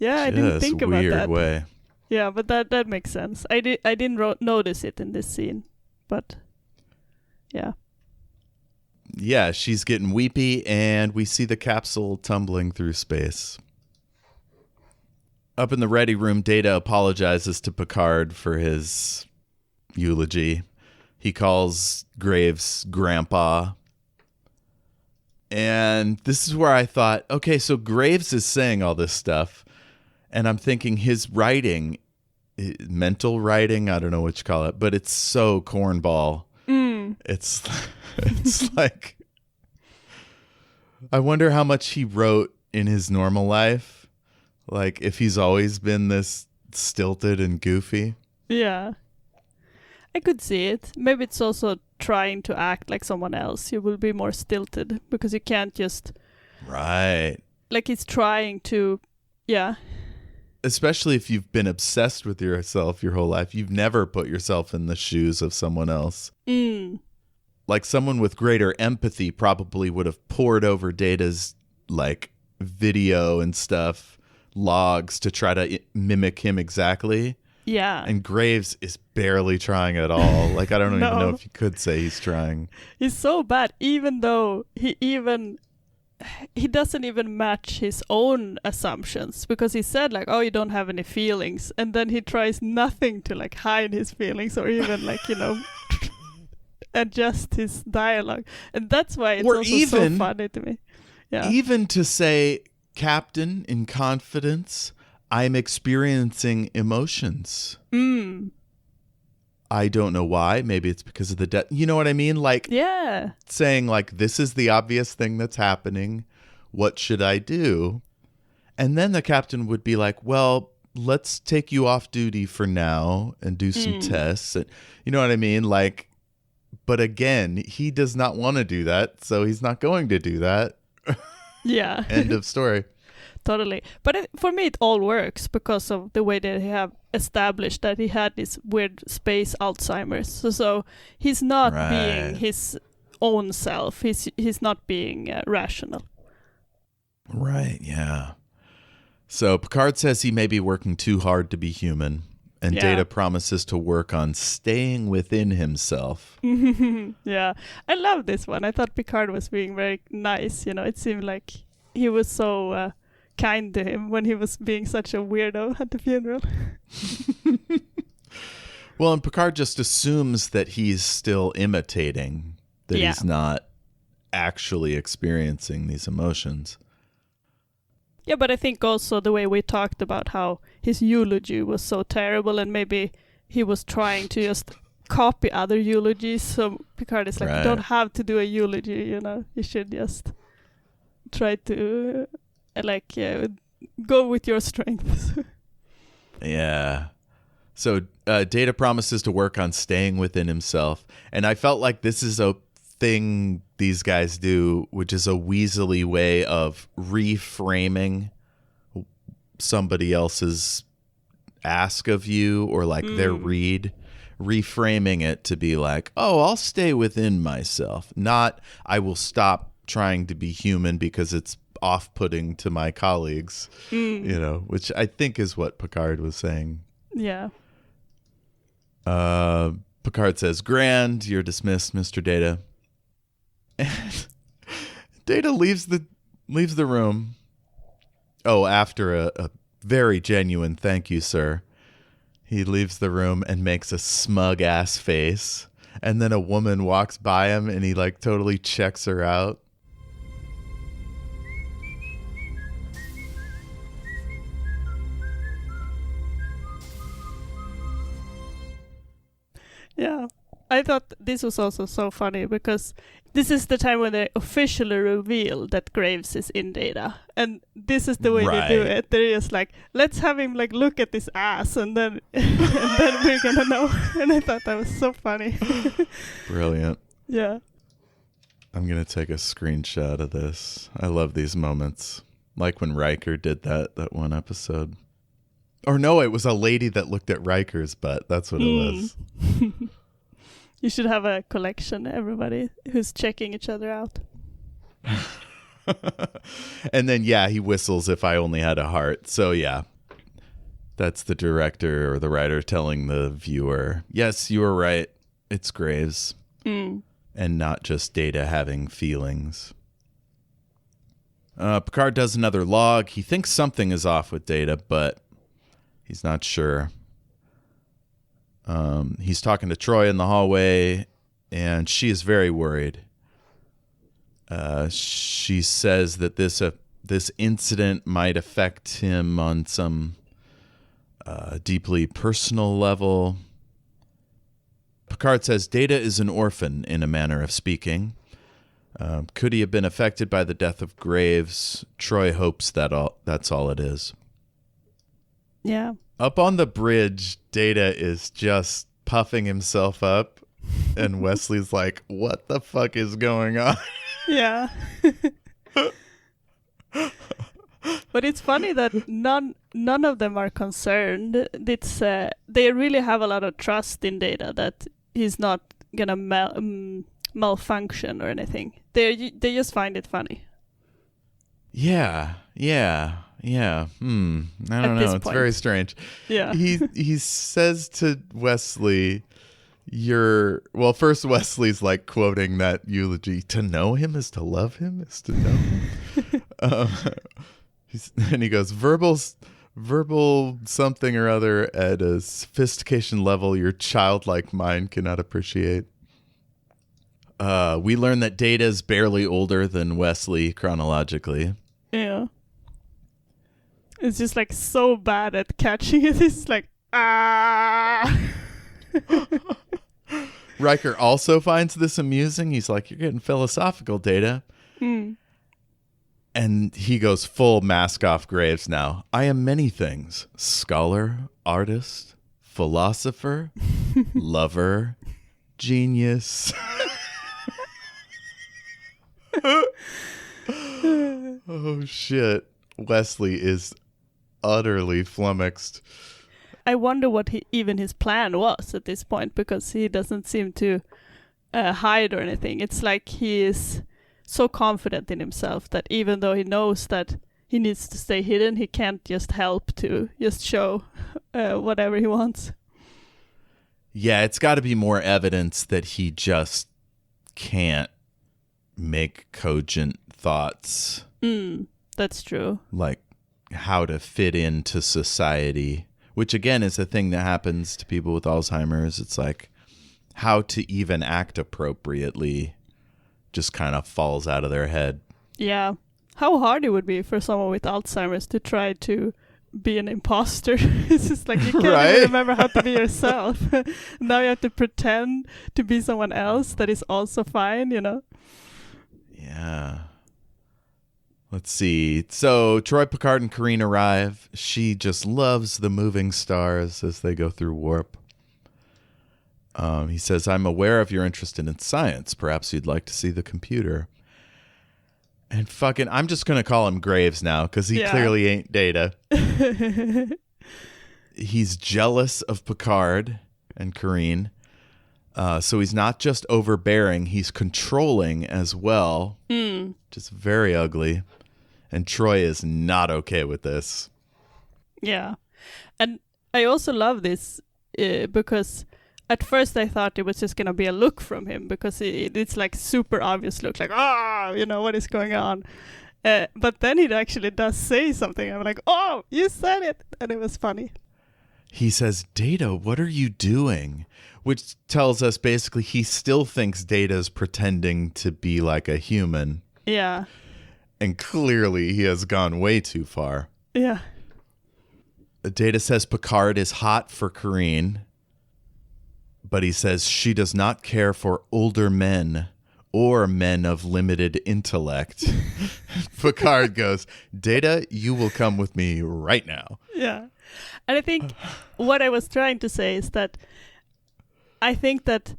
I didn't think about weird that way. Yeah, but that makes sense. I didn't notice it in this scene, but yeah. Yeah, she's getting weepy, and we see the capsule tumbling through space. Up in the ready room, Data apologizes to Picard for his eulogy. He calls Graves Grandpa. And this is where I thought, okay, so Graves is saying all this stuff, and I'm thinking his writing, mental writing, I don't know what you call it, but it's so cornball. It's like, I wonder how much he wrote in his normal life. Like, if he's always been this stilted and goofy. Yeah. I could see it. Maybe it's also trying to act like someone else. You will be more stilted, because you can't just... Right. Like, he's trying to... Yeah. Especially if you've been obsessed with yourself your whole life. You've never put yourself in the shoes of someone else. like someone with greater empathy probably would have poured over Data's like video and stuff, logs to try to mimic him exactly. Yeah. And Graves is barely trying at all. Like, I don't even know No. if you could say he's trying. He's so bad, even though he doesn't even match his own assumptions, because he said like, oh, you don't have any feelings, and then he tries nothing to like hide his feelings or even like, you know, adjust his dialogue. And that's why it's Or also even- so funny to me. Yeah. Even to say, Captain, in confidence, I'm experiencing emotions. I don't know why. Maybe it's because of the death. You know what I mean? Like, Yeah. saying like, this is the obvious thing that's happening. What should I do? And then the captain would be like, well, let's take you off duty for now and do some tests. And, you know what I mean? Like, but again, he does not want to do that. So he's not going to do that. Yeah. End of story. Totally. But for me, it all works because of the way that they have established that he had this weird space Alzheimer's. So he's not being his own self. He's not being rational. Right, yeah. So Picard says he may be working too hard to be human, and Yeah. Data promises to work on staying within himself. Yeah. I love this one. I thought Picard was being very nice. You know, it seemed like he was so kind to him when he was being such a weirdo at the funeral. Well, and Picard just assumes that he's still imitating, that Yeah. he's not actually experiencing these emotions. Yeah, but I think also the way we talked about how his eulogy was so terrible, and maybe he was trying to just copy other eulogies. So Picard is like, Right. you don't have to do a eulogy, you know, you should just try to go with your strengths. Yeah. So Data promises to work on staying within himself. And I felt like this is a thing these guys do, which is a weaselly way of reframing somebody else's ask of you or like their read, reframing it to be like, oh, I'll stay within myself, not I will stop trying to be human because it's off-putting to my colleagues, you know, which I think is what Picard was saying. Yeah. Picard says, "Grand, you're dismissed, Mr. Data." And Data leaves the room. Oh, after a very genuine "thank you, sir," he leaves the room and makes a smug ass face. And then a woman walks by him and he like totally checks her out. Yeah. I thought this was also so funny because this is the time when they officially reveal that Graves is in Data. And this is the way they do Right. it. They're just like, let's have him like look at this ass and then and then we're gonna know. And I thought that was so funny. Brilliant. Yeah. I'm going to take a screenshot of this. I love these moments. Like when Riker did that one episode. Or no, it was a lady that looked at Riker's butt. That's what it was. You should have a collection, everybody who's checking each other out. And then, yeah, he whistles "If I Only Had a Heart." So, yeah, that's the director or the writer telling the viewer, yes, you were right. It's Graves. And not just Data having feelings. Picard does another log. He thinks something is off with Data, but he's not sure. He's talking to Troy in the hallway, and she is very worried. She says that this incident might affect him on some deeply personal level. Picard says Data is an orphan, in a manner of speaking. Could he have been affected by the death of Graves? Troy hopes that's all it is. Yeah. Up on the bridge, Data is just puffing himself up, and Wesley's like, what the fuck is going on? Yeah. But it's funny that none of them are concerned. It's they really have a lot of trust in Data that he's not gonna malfunction or anything. They just find it funny. Yeah. I don't know. It's point. very strange. Yeah. He says to Wesley, first Wesley's like quoting that eulogy, to know him is to love him is to know him. And he goes, verbal something or other at a sophistication level your childlike mind cannot appreciate. We learn that Data's barely older than Wesley chronologically. Yeah. It's just like so bad at catching it. It's like, Riker also finds this amusing. He's like, you're getting philosophical, Data. And he goes full mask off Graves now. I am many things. Scholar, artist, philosopher, lover, genius. Oh, shit. Wesley is utterly flummoxed. I wonder what his plan was at this point, because he doesn't seem to hide or anything. It's like he is so confident in himself that even though he knows that he needs to stay hidden, he can't just help to just show whatever he wants. Yeah, it's got to be more evidence that he just can't make cogent thoughts. That's true. Like how to fit into society, which again is a thing that happens to people with Alzheimer's. It's like how to even act appropriately just kind of falls out of their head. Yeah. How hard it would be for someone with Alzheimer's to try to be an imposter. It's just like you can't even remember how to be yourself. Now you have to pretend to be someone else that is also fine, you know? Yeah. Let's see. So Troy, Picard, and Karine arrive. She just loves the moving stars as they go through warp. He says, I'm aware of your interest in science. Perhaps you'd like to see the computer. And fucking, I'm just going to call him Graves now because he clearly ain't Data. He's jealous of Picard and Karine. So he's not just overbearing, he's controlling as well. Just very ugly. And Troy is not okay with this. Yeah. And I also love this because at first I thought it was just going to be a look from him because it's like super obvious look, like, you know, what is going on? But then he actually does say something. I'm like, oh, you said it. And it was funny. He says, Data, what are you doing? Which tells us basically he still thinks Data's pretending to be like a human. Yeah. And clearly he has gone way too far. Yeah. Data says Picard is hot for Karine, but he says she does not care for older men or men of limited intellect. Picard goes, Data, you will come with me right now. Yeah. And I think what I was trying to say is that I think that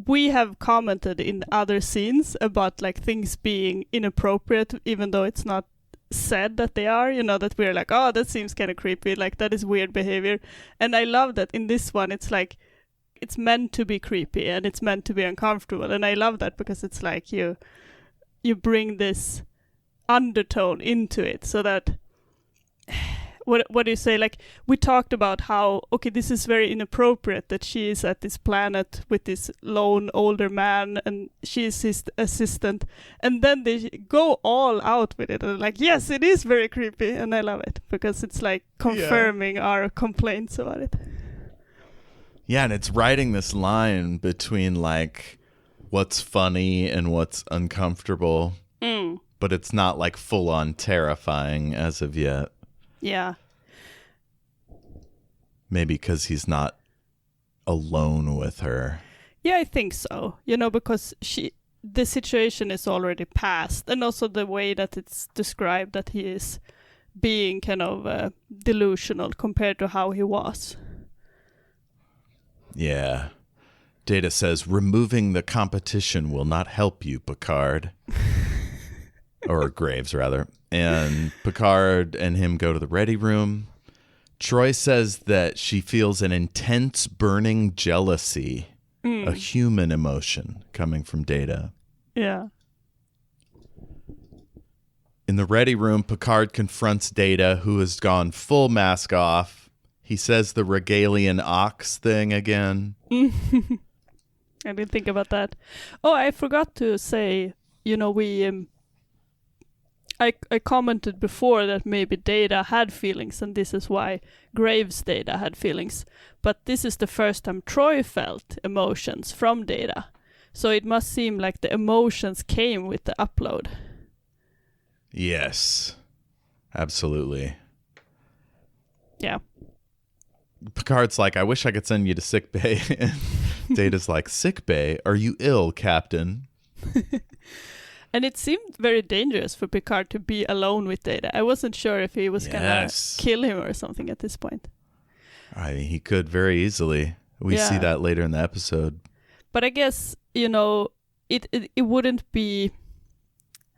we have commented in other scenes about like things being inappropriate, even though it's not said that they are, you know, that we're like, oh, that seems kind of creepy, like that is weird behavior. And I love that in this one, it's like, it's meant to be creepy and it's meant to be uncomfortable. And I love that because it's like you bring this undertone into it so that what do you say? Like, we talked about how, okay, this is very inappropriate that she is at this planet with this lone older man and she is his assistant. And then they go all out with it. And like, yes, it is very creepy. And I love it because it's like confirming our complaints about it. Yeah, and it's writing this line between like what's funny and what's uncomfortable. But it's not like full on terrifying as of yet. Yeah. Maybe because he's not alone with her. Yeah, I think so. You know, because the situation is already past. And also the way that it's described that he is being kind of delusional compared to how he was. Yeah. Data says, removing the competition will not help you, Picard. Or Graves, rather. And Picard and him go to the ready room. Troy says that she feels an intense burning jealousy a human emotion coming from Data. Yeah. In the ready room, Picard confronts Data, who has gone full mask off. He says the Regalian ox thing again. I didn't think about that. Oh, I forgot to say, I commented before that maybe Data had feelings, and this is why Graves' Data had feelings. But this is the first time Troy felt emotions from Data. So it must seem like the emotions came with the upload. Yes, absolutely. Yeah. Picard's like, I wish I could send you to sick bay. And Data's like, sick bay? Are you ill, Captain? And it seemed very dangerous for Picard to be alone with Data. I wasn't sure if he was gonna kill him or something at this point. I mean, he could very easily. We see that later in the episode. But I guess, it wouldn't be,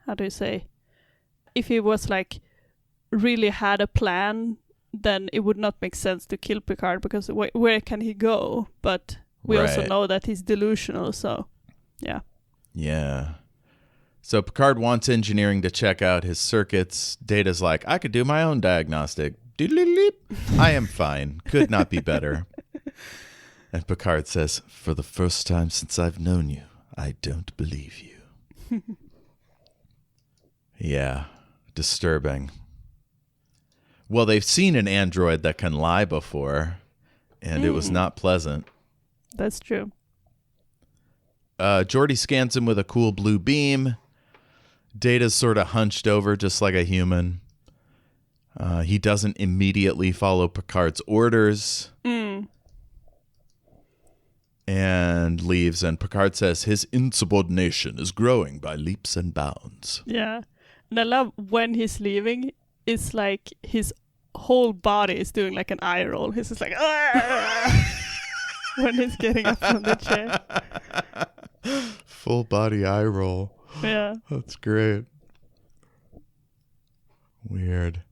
how do you say, if he was like really had a plan, then it would not make sense to kill Picard, because where can he go? But we also know that he's delusional, so yeah. Yeah. So Picard wants engineering to check out his circuits. Data's like, I could do my own diagnostic. I am fine. Could not be better. And Picard says, for the first time since I've known you, I don't believe you. Yeah. Disturbing. Well, they've seen an android that can lie before, and it was not pleasant. That's true. Geordi scans him with a cool blue beam. Data's sort of hunched over just like a human. He doesn't immediately follow Picard's orders. And leaves, and Picard says his insubordination is growing by leaps and bounds. Yeah. And I love when he's leaving, it's like his whole body is doing like an eye roll. He's just like, when he's getting up from the chair. Full body eye roll. Yeah. That's great. Weird.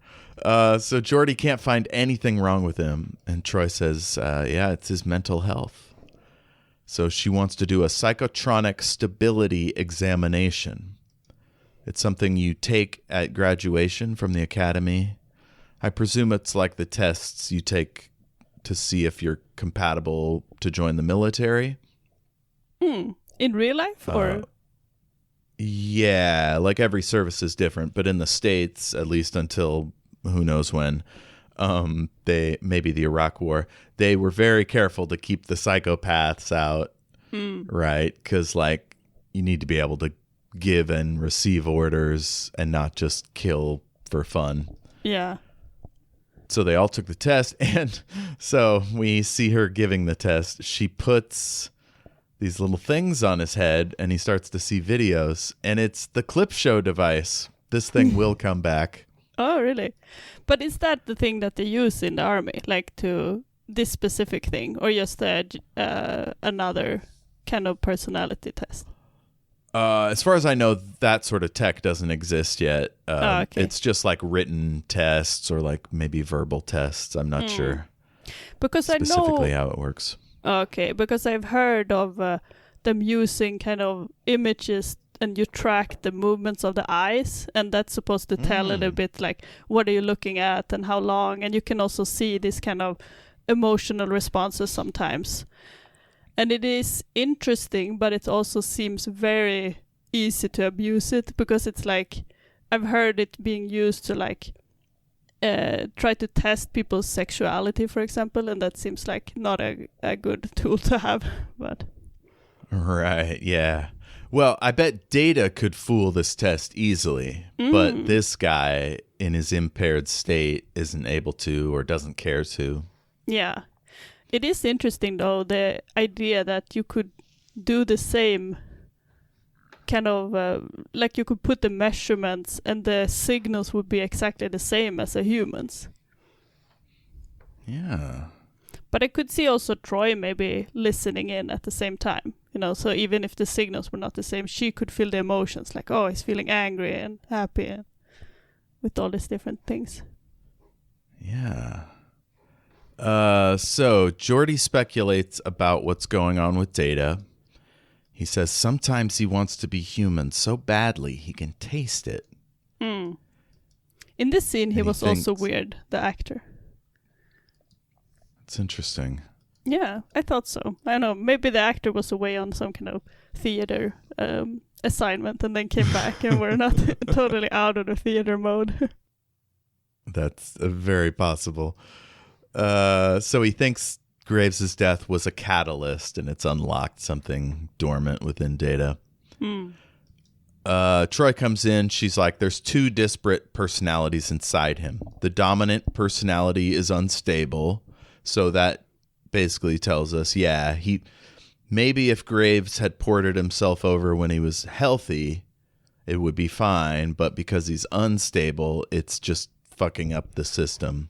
So Geordi can't find anything wrong with him. And Troy says, it's his mental health. So she wants to do a psychotronic stability examination. It's something you take at graduation from the academy. I presume it's like the tests you take to see if you're compatible to join the military. In real life, or? Yeah, like every service is different, but in the States, at least until who knows when, maybe the Iraq War, they were very careful to keep the psychopaths out, right? Because like you need to be able to give and receive orders and not just kill for fun. Yeah. So they all took the test, and so we see her giving the test. She puts these little things on his head, and he starts to see videos, and it's the clip show device. This thing will come back. Oh, really? But is that the thing that they use in the army, like to this specific thing, or just another kind of personality test? As far as I know, that sort of tech doesn't exist yet. Okay. It's just like written tests or like maybe verbal tests. I'm not sure because specifically how it works. Okay, because I've heard of them using kind of images, and you track the movements of the eyes, and that's supposed to tell a little bit like what are you looking at and how long, and you can also see this kind of emotional responses sometimes. And it is interesting, but it also seems very easy to abuse it, because it's like I've heard it being used to like try to test people's sexuality, for example, and that seems like not a good tool to have. But right, yeah. Well, I bet Data could fool this test easily, but this guy in his impaired state isn't able to or doesn't care to. Yeah. It is interesting, though, the idea that you could do the same kind of, like you could put the measurements and the signals would be exactly the same as a human's. Yeah. But I could see also Troy maybe listening in at the same time, so even if the signals were not the same, she could feel the emotions, like, oh, he's feeling angry and happy and with all these different things. Yeah. So Geordi speculates about what's going on with Data. He says sometimes he wants to be human so badly he can taste it. In this scene, he was also weird, the actor. It's interesting. Yeah, I thought so. I don't know, maybe the actor was away on some kind of theater assignment and then came back and we're not totally out of the theater mode. That's very possible. So he thinks Graves' death was a catalyst and it's unlocked something dormant within Data. Troy comes in. She's like, there's two disparate personalities inside him. The dominant personality is unstable. So that basically tells us, yeah, maybe if Graves had ported himself over when he was healthy, it would be fine. But because he's unstable, it's just fucking up the system.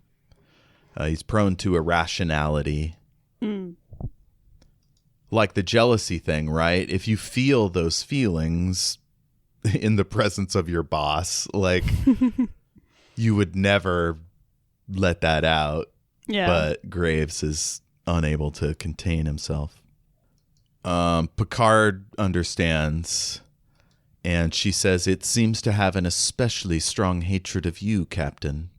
He's prone to irrationality. Like the jealousy thing, right? If you feel those feelings in the presence of your boss, like you would never let that out. Yeah. But Graves is unable to contain himself. Picard understands, and she says, it seems to have an especially strong hatred of you, Captain.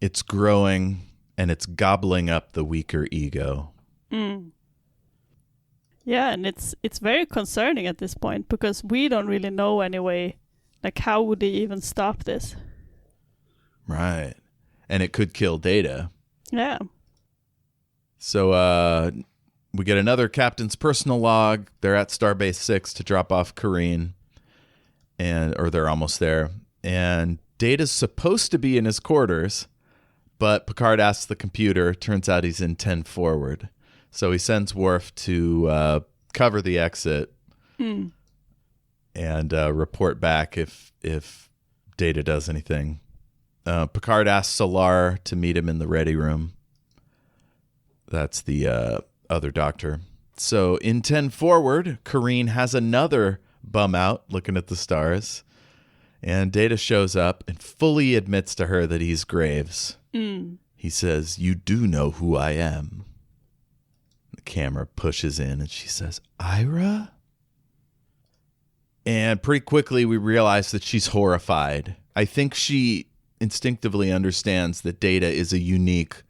It's growing, and it's gobbling up the weaker ego. Yeah, and it's very concerning at this point, because we don't really know anyway, like, how would they even stop this? Right. And it could kill Data. Yeah. So we get another captain's personal log. They're at Starbase 6 to drop off Kareen, or they're almost there. And Data's supposed to be in his quarters, but Picard asks the computer. Turns out he's in 10 forward. So he sends Worf to cover the exit and report back if Data does anything. Picard asks Solar to meet him in the ready room. That's the other doctor. So in 10 forward, Kareen has another bum out looking at the stars. And Data shows up and fully admits to her that he's Graves. He says, you do know who I am. The camera pushes in and she says, Ira? And pretty quickly we realize that she's horrified. I think she instinctively understands that Data is a unique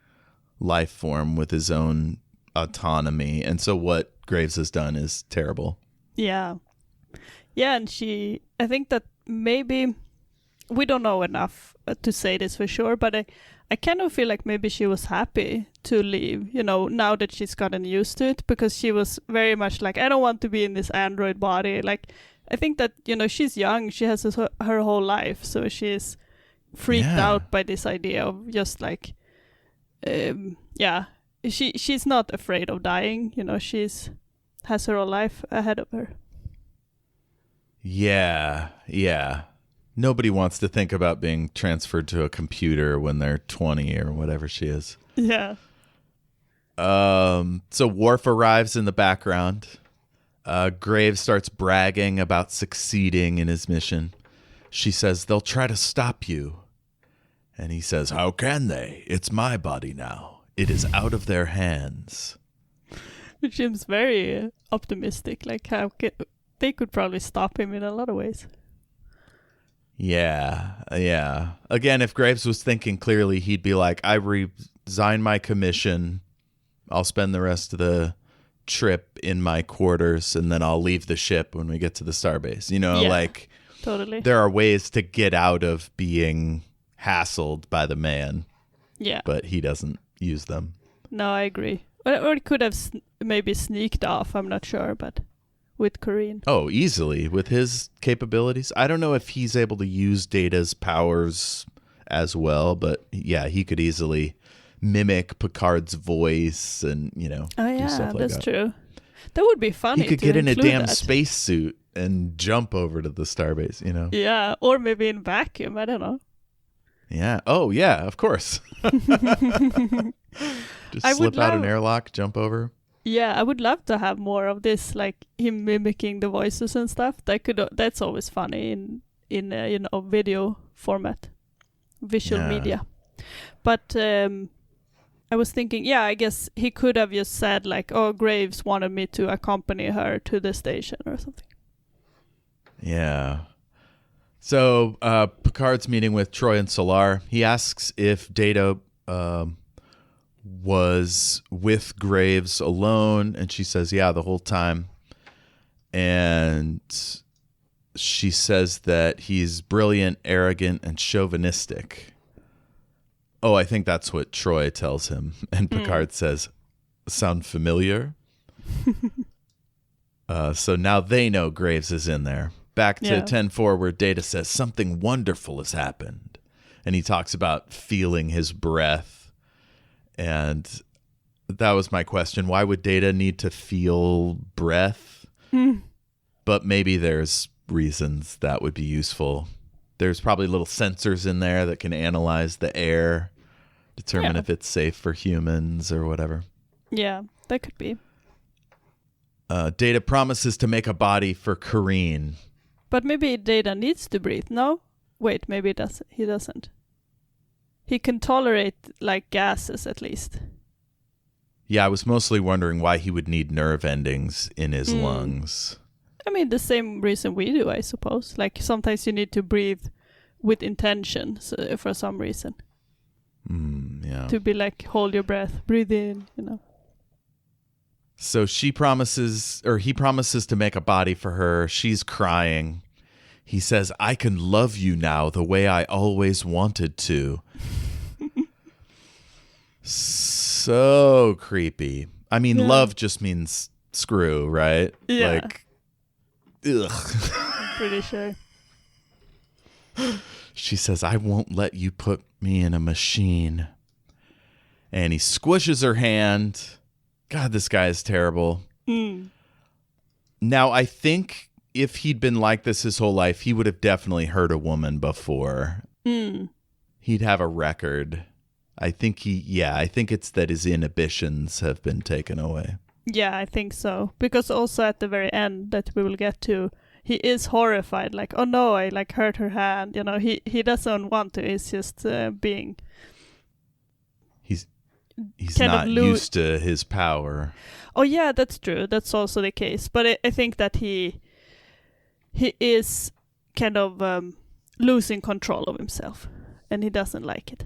life form with his own autonomy. And so what Graves has done is terrible. Yeah. Yeah, and I think that maybe, we don't know enough to say this for sure, but I kind of feel like maybe she was happy to leave, now that she's gotten used to it, because she was very much like, I don't want to be in this android body. Like, I think that, she's young, she has her whole life, so she's freaked out by this idea of just like, she's not afraid of dying, she's has her whole life ahead of her. Yeah. Nobody wants to think about being transferred to a computer when they're 20 or whatever she is. Yeah. So Worf arrives in the background. Graves starts bragging about succeeding in his mission. She says, they'll try to stop you. And he says, how can they? It's my body now. It is out of their hands. Which seems very optimistic. Like, they could probably stop him in a lot of ways. Yeah. Again, if Graves was thinking clearly, he'd be like, I resign my commission. I'll spend the rest of the trip in my quarters, and then I'll leave the ship when we get to the starbase. Like, totally. There are ways to get out of being hassled by the man. Yeah. But he doesn't use them. No, I agree. Or he could have maybe sneaked off, I'm not sure, but with Kareen. Oh, easily. With his capabilities. I don't know if he's able to use Data's powers as well, but yeah, he could easily mimic Picard's voice and, do stuff like that. That's true. That would be funny. He could get in a damn spacesuit and jump over to the starbase, Yeah, or maybe in vacuum, I don't know. Yeah. Oh, yeah, of course. Just slip out an airlock, jump over. Yeah, I would love to have more of this, like him mimicking the voices and stuff. That's always funny in video format, visual media. But I was thinking, yeah, I guess he could have just said like, oh, Graves wanted me to accompany her to the station or something. Yeah. So Picard's meeting with Troy and Solar. He asks if Data was with Graves alone, and she says, yeah, the whole time. And she says that he's brilliant, arrogant, and chauvinistic. Oh, I think that's what Troy tells him. And Picard says, sound familiar? So now they know Graves is in there. Back to 10-4 where Data says something wonderful has happened. And he talks about feeling his breath. And that was my question. Why would Data need to feel breath? But maybe there's reasons that would be useful. There's probably little sensors in there that can analyze the air, determine if it's safe for humans or whatever. Yeah, that could be. Data promises to make a body for Kareen. But maybe Data needs to breathe, no? Wait, maybe he doesn't. He can tolerate, like, gases at least. Yeah, I was mostly wondering why he would need nerve endings in his lungs. I mean, the same reason we do, I suppose. Like, sometimes you need to breathe with intention for some reason. Yeah. To be like, hold your breath, breathe in, you know. So he promises to make a body for her. She's crying. He says, I can love you now the way I always wanted to. So creepy. I mean, love just means screw, right? Yeah. Like, ugh. Pretty sure. She says, I won't let you put me in a machine. And he squishes her hand. God, this guy is terrible. Now, I think if he'd been like this his whole life, he would have definitely hurt a woman before. He'd have a record. I think it's that his inhibitions have been taken away. Yeah, I think so. Because also at the very end that we will get to, he is horrified. Like, oh no, I like hurt her hand. You know, he doesn't want to. He's just being... He's not used to his power. Oh yeah, that's true. That's also the case. But I think that he is kind of losing control of himself, and he doesn't like it.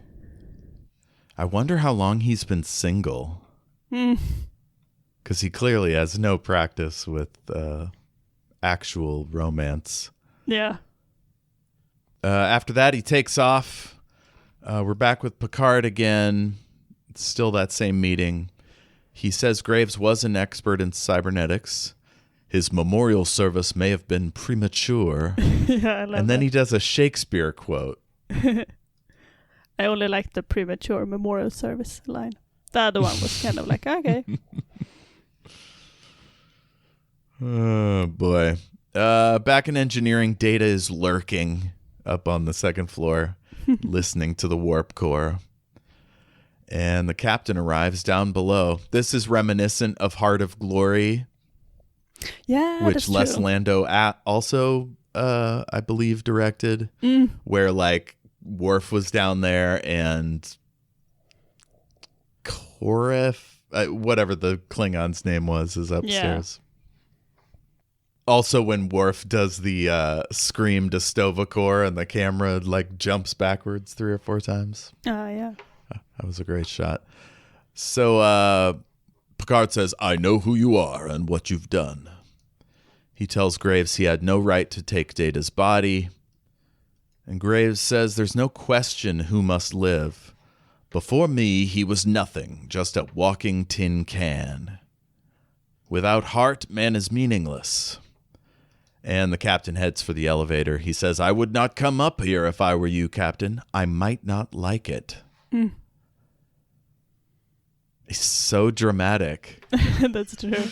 I wonder how long he's been single. Because he clearly has no practice with actual romance. Yeah. After that, he takes off. We're back with Picard again. It's still that same meeting. He says Graves was an expert in cybernetics. His memorial service may have been premature. Yeah, I love and then that. he does a Shakespeare quote. I only like the premature memorial service line. The other one was kind of like, okay. Oh, boy. Back in engineering, Data is lurking up on the second floor, listening to the warp core. And the captain arrives down below. This is reminiscent of Heart of Glory. Yeah, which Les true. Lando also, I believe, directed. Where, like, Worf was down there and Koref, whatever the Klingon's name was, is upstairs. Yeah. Also, when Worf does the scream to Stovacor and the camera, like, jumps backwards 3 or 4 times. Yeah. That was a great shot. So Picard says, I know who you are and what you've done. He tells Graves he had no right to take Data's body. And Graves says there's no question who must live. Before me, he was nothing, just a walking tin can. Without heart, man is meaningless. And the captain heads for the elevator. He says, I would not come up here if I were you, Captain. I might not like it. He's so dramatic. That's true.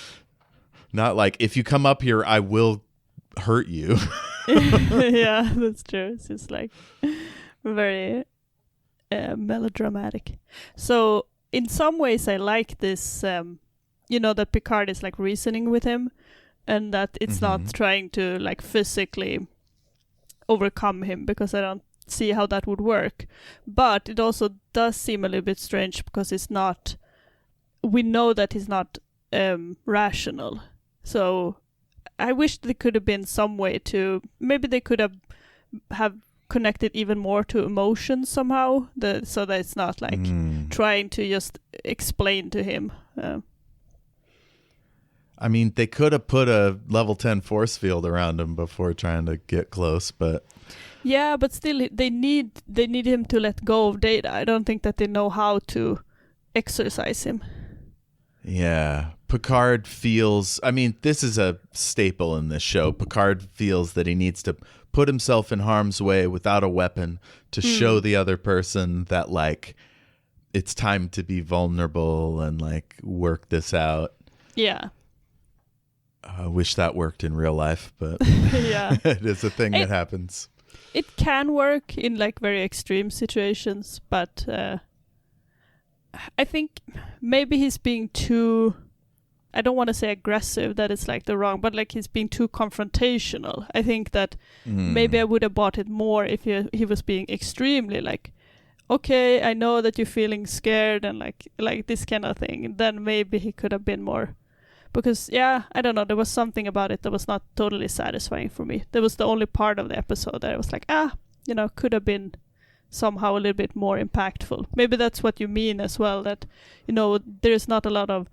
Not like, if you come up here, I will hurt you. Yeah, that's true. It's just like very melodramatic. So in some ways I like this, that Picard is like reasoning with him and that it's not trying to like physically overcome him, because I don't see how that would work. But it also does seem a little bit strange because we know that he's not rational. So I wish there could have been some way to, maybe they could have connected even more to emotions somehow, so that it's not like trying to just explain to him. I mean, they could have put a level 10 force field around him before trying to get close, but... Yeah, but still, they need him to let go of Data. I don't think that they know how to exercise him. Yeah. Picard feels... I mean, this is a staple in this show. Picard feels that he needs to put himself in harm's way without a weapon to show the other person that, like, it's time to be vulnerable and, like, work this out. Yeah. I wish that worked in real life, but yeah, it is a thing that happens. It can work in like very extreme situations, but I think maybe he's being too, I don't want to say aggressive, that it's like the wrong, but like he's being too confrontational. I think that maybe I would have bought it more if he was being extremely like, okay, I know that you're feeling scared and like this kind of thing. And then maybe he could have been more. Because, yeah, I don't know, there was something about it that was not totally satisfying for me. That was the only part of the episode that I was like, could have been somehow a little bit more impactful. Maybe that's what you mean as well, that, there's not a lot of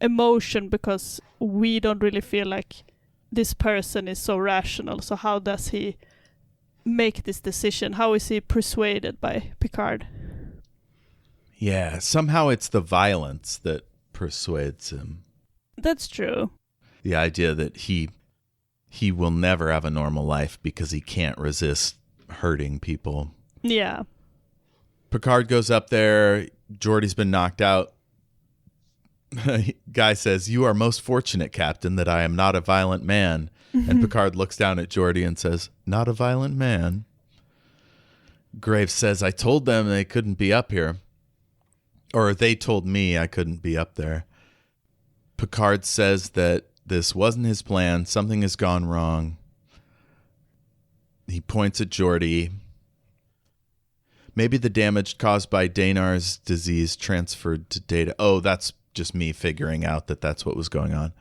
emotion because we don't really feel like this person is so rational. So how does he make this decision? How is he persuaded by Picard? Yeah, somehow it's the violence that persuades him. That's true. The idea that he will never have a normal life because he can't resist hurting people. Yeah. Picard goes up there. Geordi's been knocked out. Guy says, "You are most fortunate, Captain, that I am not a violent man." And Picard looks down at Geordi and says, "Not a violent man." Graves says, "I told them they couldn't be up here. Or they told me I couldn't be up there." Picard says that this wasn't his plan. Something has gone wrong. He points at Geordi. Maybe the damage caused by Daynar's disease transferred to Data. Oh, that's just me figuring out that that's what was going on.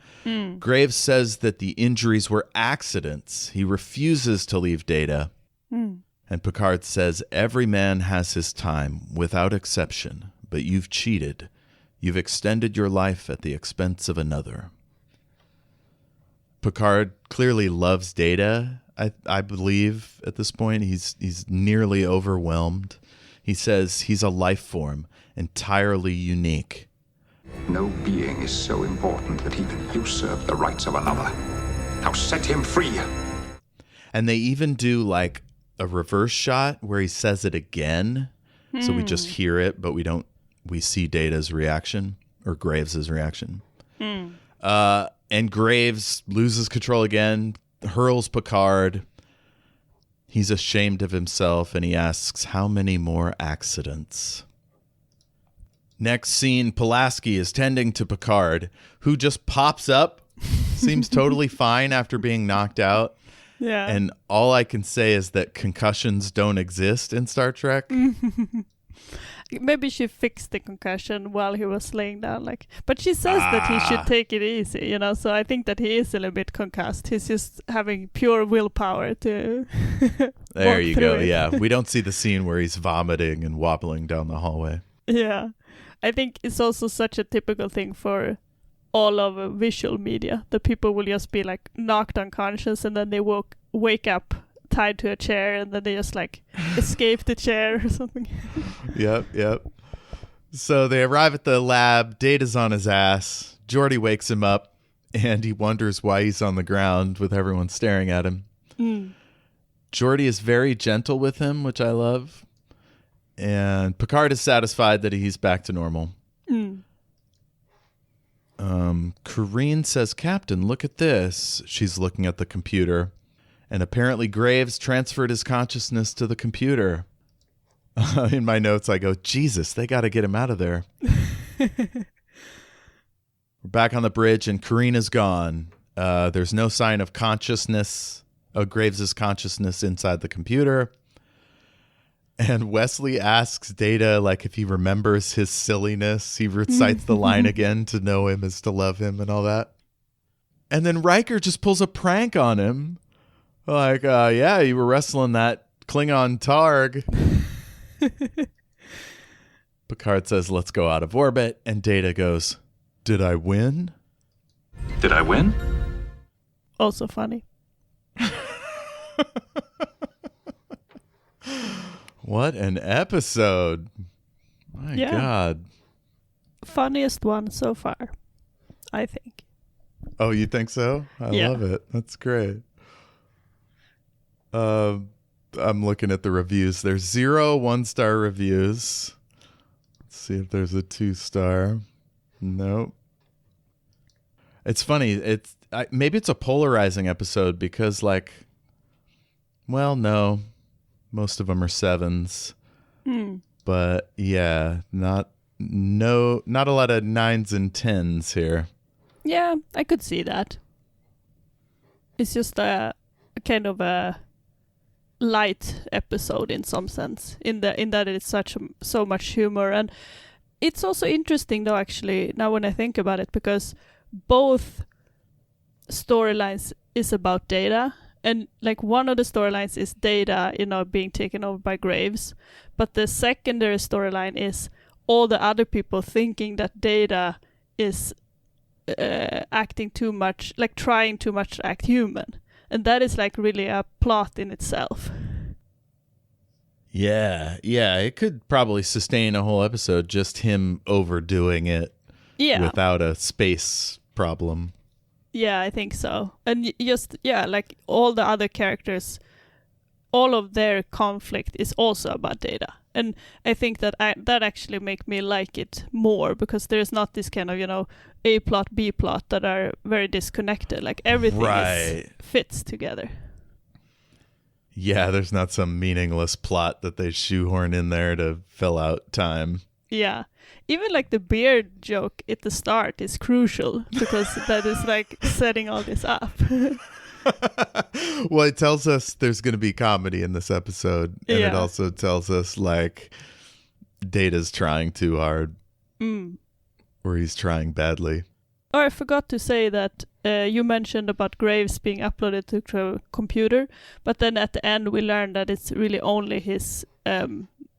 Graves says that the injuries were accidents. He refuses to leave Data. And Picard says, "Every man has his time, without exception. But you've cheated. You've extended your life at the expense of another." Picard clearly loves Data, I believe, at this point. He's nearly overwhelmed. He says he's a life form, entirely unique. No being is so important that he can usurp the rights of another. Now set him free. And they even do like a reverse shot where he says it again. So we just hear it, but we see Data's reaction or Graves' reaction. And Graves loses control again, hurls Picard. He's ashamed of himself and he asks, "How many more accidents?" Next scene, Pulaski is tending to Picard, who just pops up, seems totally fine after being knocked out. Yeah. And all I can say is that concussions don't exist in Star Trek. Maybe she fixed the concussion while he was laying down, but she says that he should take it easy, so I think that he is a little bit concussed. He's just having pure willpower to There you go. it. Yeah. We don't see the scene where he's vomiting and wobbling down the hallway. Yeah. I think it's also such a typical thing for all of visual media. The people will just be knocked unconscious and then they wake up tied to a chair and then they just escape the chair or something. Yep. So they arrive at the lab. Data's on his ass. Geordi wakes him up and he wonders why he's on the ground with everyone staring at him. Geordi is very gentle with him, which I love. And Picard is satisfied that he's back to normal. Corrine says, "Captain, look at this." She's looking at the computer. And apparently Graves transferred his consciousness to the computer. In my notes, I go, Jesus, they got to get him out of there. We're back on the bridge and Corrine is gone. There's no sign of consciousness, of Graves' consciousness inside the computer. And Wesley asks Data, like, if he remembers his silliness. He recites the line again, to know him is to love him and all that. And then Riker just pulls a prank on him. Like, yeah, you were wrestling that Klingon Targ. Picard says, let's go out of orbit. And Data goes, did I win? Did I win? Also funny. What an episode. My God. Funniest one so far, I think. Oh, you think so? I love it. That's great. I'm looking at the reviews. There's 0 1-star reviews. Let's see if there's a 2-star. Nope. It's funny. Maybe it's a polarizing episode because, like, well, no. Most of them are 7s. But yeah, not a lot of 9s and 10s here. Yeah, I could see that. It's just a kind of a light episode in some sense, in that it's so much humor. And it's also interesting though, actually, now when I think about it, because both storylines is about Data. And like one of the storylines is Data, being taken over by Graves. But the secondary storyline is all the other people thinking that Data is acting too much, like trying too much to act human. And that is like really a plot in itself. Yeah, it could probably sustain a whole episode, just him overdoing it without a space problem. Yeah, I think so. And like all the other characters, all of their conflict is also about Data. And I think that that actually make me like it more, because there's not this kind of, A plot, B plot that are very disconnected. Like everything fits together. Yeah, there's not some meaningless plot that they shoehorn in there to fill out time. Yeah. Even like the beard joke at the start is crucial, because that is like setting all this up. Well, it tells us there's going to be comedy in this episode. And it also tells us like Data's trying too hard. Or he's trying badly. Oh, I forgot to say that you mentioned about Graves being uploaded to a computer, but then at the end we learned that it's really only his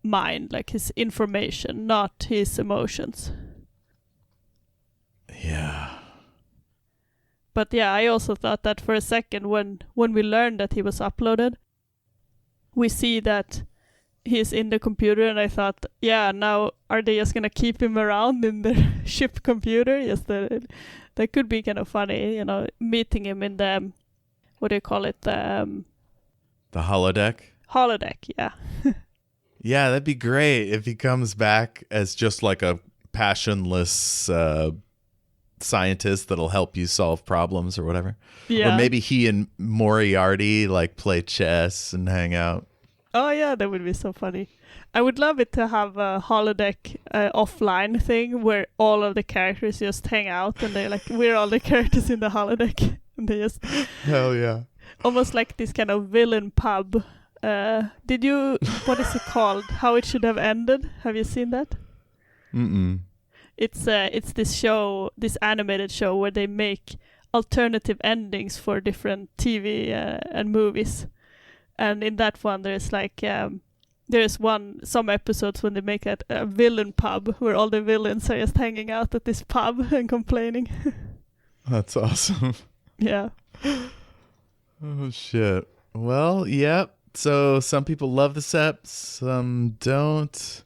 mind, like his information, not his emotions. Yeah. But yeah, I also thought that for a second when we learned that he was uploaded, we see that he's in the computer, and I thought, now are they just gonna keep him around in the ship computer? Yes, that could be kind of funny, meeting him in the, what do you call it? The holodeck? Holodeck, yeah. Yeah, that'd be great if he comes back as just like a passionless scientist that'll help you solve problems or whatever. Yeah. Or maybe he and Moriarty like play chess and hang out. Oh yeah, that would be so funny. I would love it to have a holodeck offline thing where all of the characters just hang out and they're like, we're all the characters in the holodeck. And they just... Hell yeah. Almost like this kind of villain pub. What is it called? How It Should Have Ended. Have you seen that? Mm-mm. It's this show, this animated show where they make alternative endings for different TV and movies. And in that one, there's like some episodes when they make a villain pub where all the villains are just hanging out at this pub and complaining. That's awesome. Yeah. Oh shit. Well, yep. So some people love the SEP, some don't.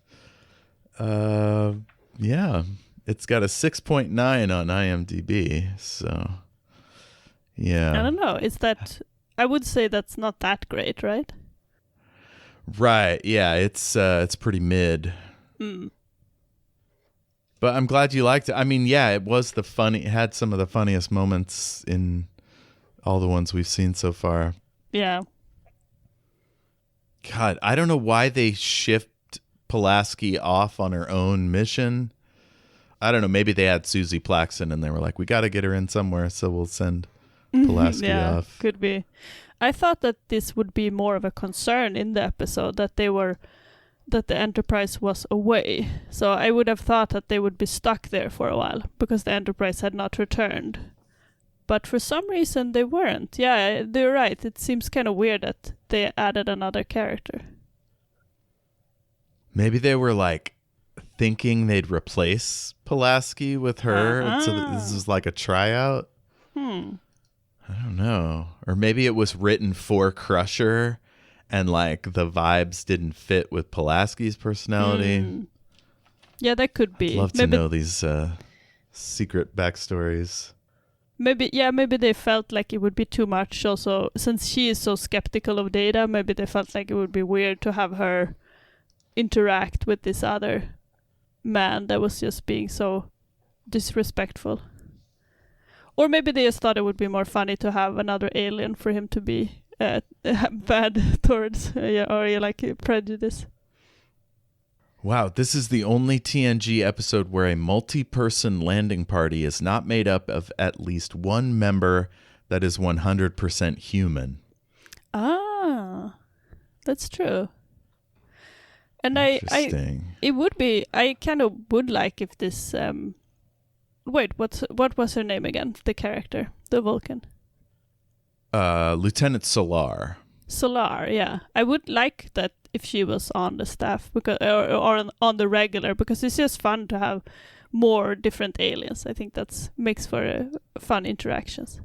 Yeah. It's got a 6.9 on IMDb, so yeah. I don't know. I would say that's not that great, right? Right. Yeah, it's pretty mid. But I'm glad you liked it. I mean, yeah, it had some of the funniest moments in all the ones we've seen so far. Yeah. God, I don't know why they shipped Pulaski off on her own mission. I don't know. Maybe they had Susie Plaxton and they were like, we got to get her in somewhere, so we'll send Pulaski off. Could be. I thought that this would be more of a concern in the episode, that they were that the Enterprise was away. So I would have thought that they would be stuck there for a while because the Enterprise had not returned. But for some reason they weren't. Yeah, they're right. It seems kind of weird that they added another character. Maybe they were like thinking they'd replace Pulaski with her, and so that this is like a tryout. I don't know. Or maybe it was written for Crusher, and like the vibes didn't fit with Pulaski's personality. Yeah, that could be. I'd love to know these secret backstories. Maybe they felt like it would be too much also. Since she is so skeptical of Data, maybe they felt like it would be weird to have her interact with this other man that was just being so disrespectful. Or maybe they just thought it would be more funny to have another alien for him to be bad towards, or like prejudice. Wow, this is the only TNG episode where a multi-person landing party is not made up of at least one member that is 100% human. Ah, that's true. And I kind of would like if this. Wait, what was her name again? The character, the Vulcan. Lieutenant Solar. Solar, yeah. I would like that if she was on the staff because or on the regular, because it's just fun to have more different aliens. I think that makes for fun interactions.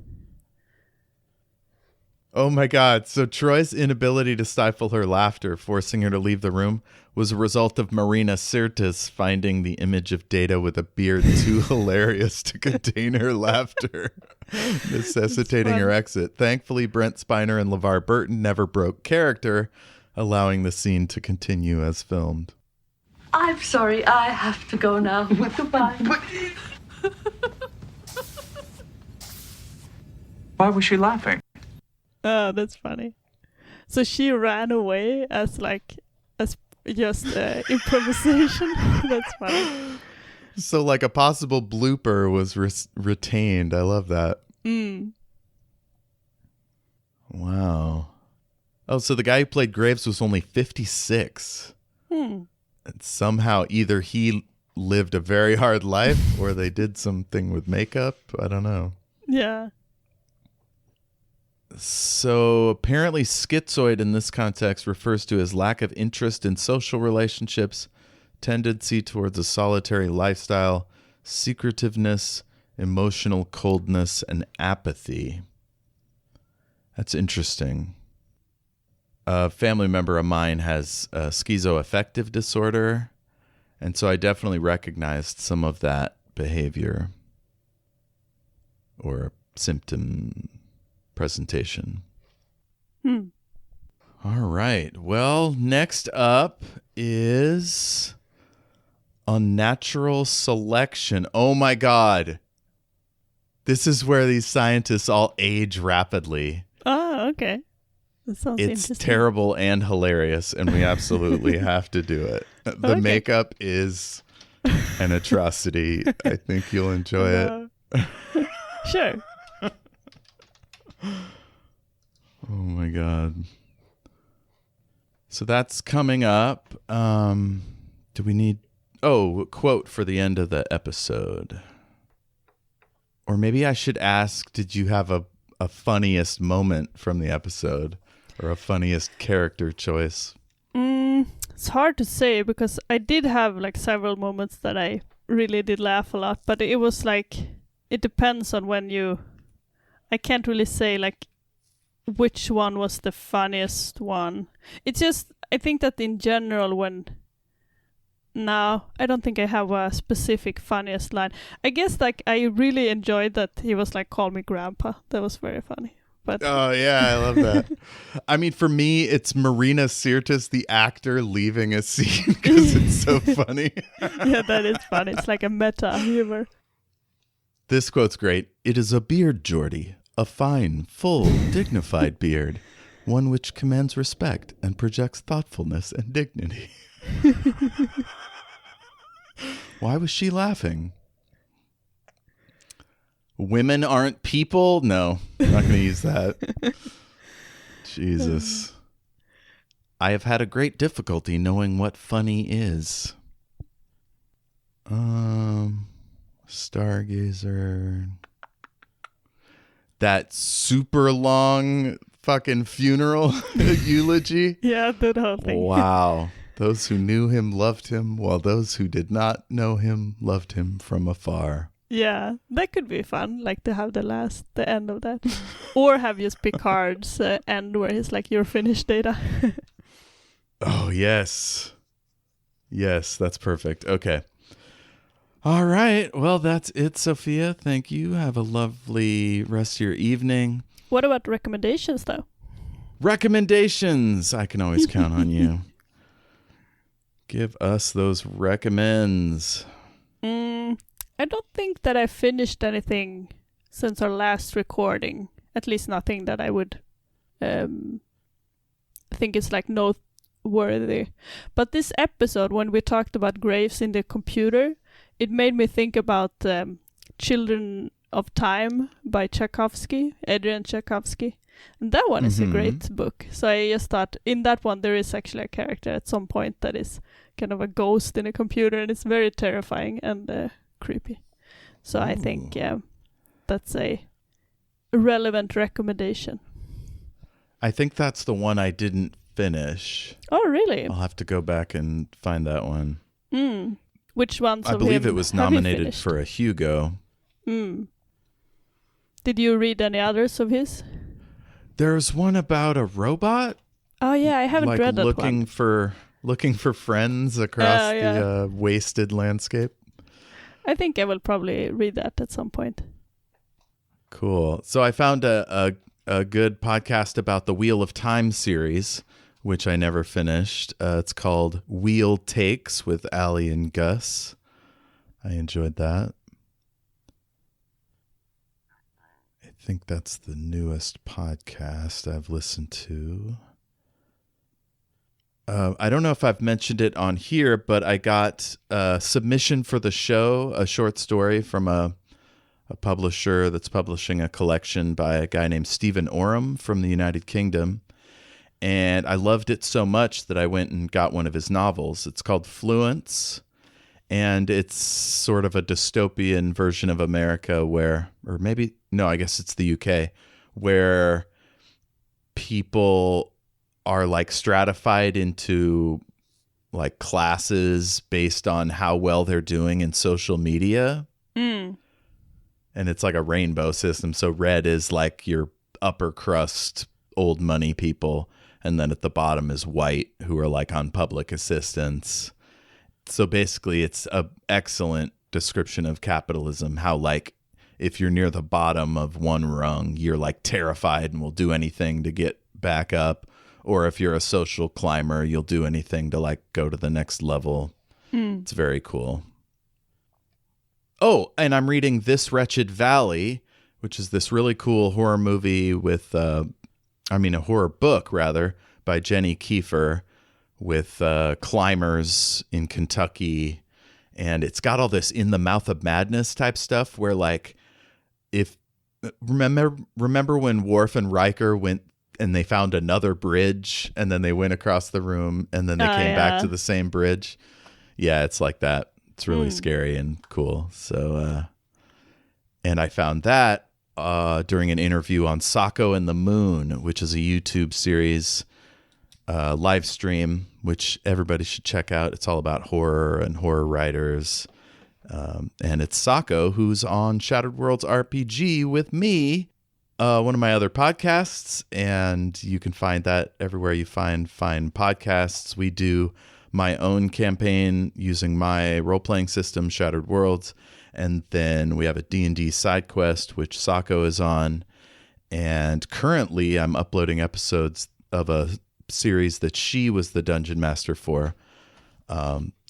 Oh my God. So Troy's inability to stifle her laughter, forcing her to leave the room, was a result of Marina Sirtis finding the image of Data with a beard too hilarious to contain her laughter, necessitating her exit. Thankfully, Brent Spiner and LeVar Burton never broke character, allowing the scene to continue as filmed. I'm sorry, I have to go now. Goodbye. Why was she laughing? Oh, that's funny. So she ran away as just improvisation. That's funny. So like a possible blooper was retained. I love that. Wow. Oh, so the guy who played Graves was only 56. And somehow either he lived a very hard life or they did something with makeup. I don't know. Yeah. So apparently schizoid in this context refers to his lack of interest in social relationships, tendency towards a solitary lifestyle, secretiveness, emotional coldness, and apathy. That's interesting. A family member of mine has schizoaffective disorder, and so I definitely recognized some of that behavior or symptom presentation. All right. Well, next up is unnatural selection. Oh my God. This is where these scientists all age rapidly. Oh, okay. That sounds it's interesting. terrible and hilarious, and we absolutely have to do it. The makeup is an atrocity. I think you'll enjoy it. Sure. Oh my God. So that's coming up. Do we need a quote for the end of the episode? Or maybe I should ask, did you have a funniest moment from the episode or a funniest character choice? It's hard to say because I did have like several moments that I really did laugh a lot, but it was like, it depends on when I can't really say like which one was the funniest one. It's just, I think that in general I don't think I have a specific funniest line. I guess like I really enjoyed that he was like, call me grandpa. That was very funny. But oh yeah, I love that. I mean, for me, it's Marina Sirtis, the actor, leaving a scene because it's so funny. Yeah, that is funny. It's like a meta humor. This quote's great. It is a beard, Geordie. A fine, full, dignified beard. One which commands respect and projects thoughtfulness and dignity. Why was she laughing? Women aren't people? No, I'm not going to use that. Jesus. I have had a great difficulty knowing what funny is. Stargazer. That super long fucking funeral eulogy. Yeah, that whole thing. Wow. Those who knew him loved him, while those who did not know him loved him from afar. Yeah, that could be fun, like to have the end of that. Or have just Picard's end where he's like, you're finished, Data. Oh, yes. Yes, that's perfect. Okay. All right. Well, that's it, Sophia. Thank you. Have a lovely rest of your evening. What about recommendations, though? Recommendations. I can always count on you. Give us those recommends. I don't think that I finished anything since our last recording. At least nothing that I would think is like noteworthy. But this episode, when we talked about graves in the computer, it made me think about Children of Time by Adrian Tchaikovsky. And that one is a great book. So I just thought in that one there is actually a character at some point that is kind of a ghost in a computer, and it's very terrifying and creepy. So I think that's a relevant recommendation. I think that's the one I didn't finish. Oh, really? I'll have to go back and find that one. Which ones I of believe him it was have you nominated finished? for a Hugo. Did you read any others of his? There's one about a robot. Oh yeah, I haven't read that looking one. looking for friends across the wasted landscape. I think I will probably read that at some point. Cool. So I found a good podcast about the Wheel of Time series, which I never finished. It's called Wheel Takes with Allie and Gus. I enjoyed that. I think that's the newest podcast I've listened to. I don't know if I've mentioned it on here, but I got a submission for the show, a short story from a publisher that's publishing a collection by a guy named Stephen Oram from the United Kingdom. And I loved it so much that I went and got one of his novels. It's called Fluence. And it's sort of a dystopian version of America I guess it's the UK, where people are like stratified into like classes based on how well they're doing in social media. And it's like a rainbow system. So red is like your upper crust, old money people. And then at the bottom is white, who are like on public assistance. So basically it's an excellent description of capitalism, how like if you're near the bottom of one rung, you're like terrified and will do anything to get back up. Or if you're a social climber, you'll do anything to like go to the next level. It's very cool. Oh, and I'm reading This Wretched Valley, which is this really cool horror movie with, a horror book rather, by Jenny Kiefer with climbers in Kentucky. And it's got all this in the mouth of madness type stuff where like, remember when Worf and Riker went and they found another bridge and then they went across the room and then they came back to the same bridge. Yeah, it's like that. It's really scary and cool. So, and I found that during an interview on Sacco and the Moon, which is a YouTube series live stream, which everybody should check out. It's all about horror and horror writers. And it's Sacco, who's on Shattered Worlds RPG with me, one of my other podcasts, and you can find that everywhere you find podcasts. We do my own campaign using my role-playing system, Shattered Worlds, and then we have a D&D side quest, which Sacco is on, and currently I'm uploading episodes of a series that she was the dungeon master for.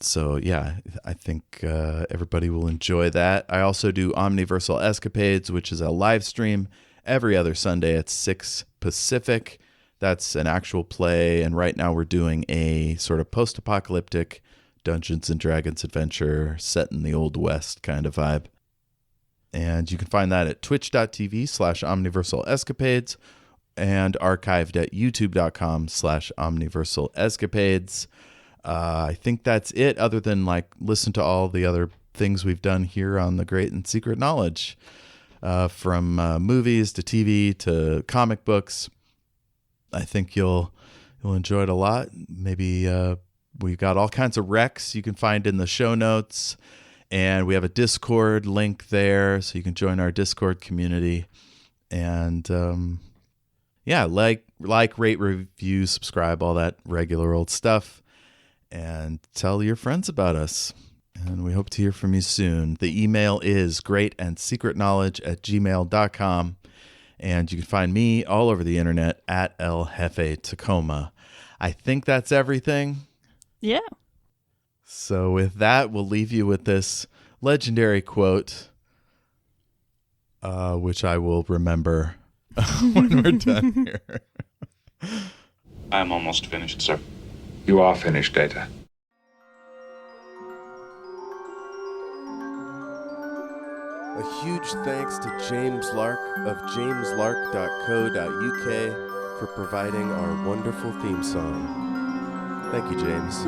So yeah, I think everybody will enjoy that. I also do Omniversal Escapades, which is a live stream every other Sunday at 6 Pacific. That's an actual play, and right now we're doing a sort of post-apocalyptic Dungeons and Dragons adventure set in the Old West kind of vibe. And you can find that at twitch.tv/Omniversal Escapades, and archived at youtube.com/omniversalescapades. I think that's it, other than like listen to all the other things we've done here on The Great and Secret Knowledge, from movies to TV to comic books. I think you'll enjoy it a lot. Maybe we've got all kinds of recs you can find in the show notes, and we have a Discord link there, so you can join our Discord community. And like, rate, review, subscribe, all that regular old stuff, and tell your friends about us. And we hope to hear from you soon. The email is greatandsecretknowledge@gmail.com. And you can find me all over the internet at El Jefe Tacoma. I think that's everything. Yeah. So with that, we'll leave you with this legendary quote, which I will remember when we're done here. I'm almost finished, sir. You are finished, Data. A huge thanks to James Lark of jameslark.co.uk for providing our wonderful theme song. Thank you, James.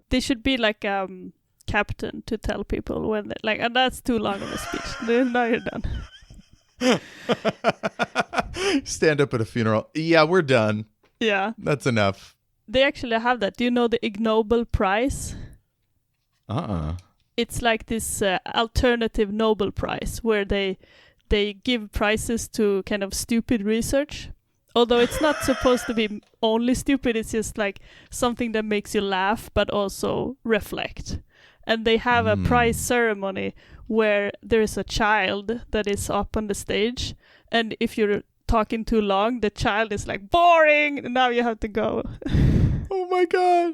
They should be like captain to tell people when they like, and that's too long of a speech. Now you're done. Stand up at a funeral. Yeah, we're done. Yeah. That's enough. They actually have that. Do you know the Ig Nobel Prize? It's like this alternative Nobel Prize where they give prizes to kind of stupid research. Although it's not supposed to be only stupid, it's just like something that makes you laugh but also reflect. And they have a prize ceremony where there is a child that is up on the stage, and if you're talking too long, the child is like, boring, and now you have to go. Oh my God.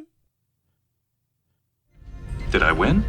Did I win?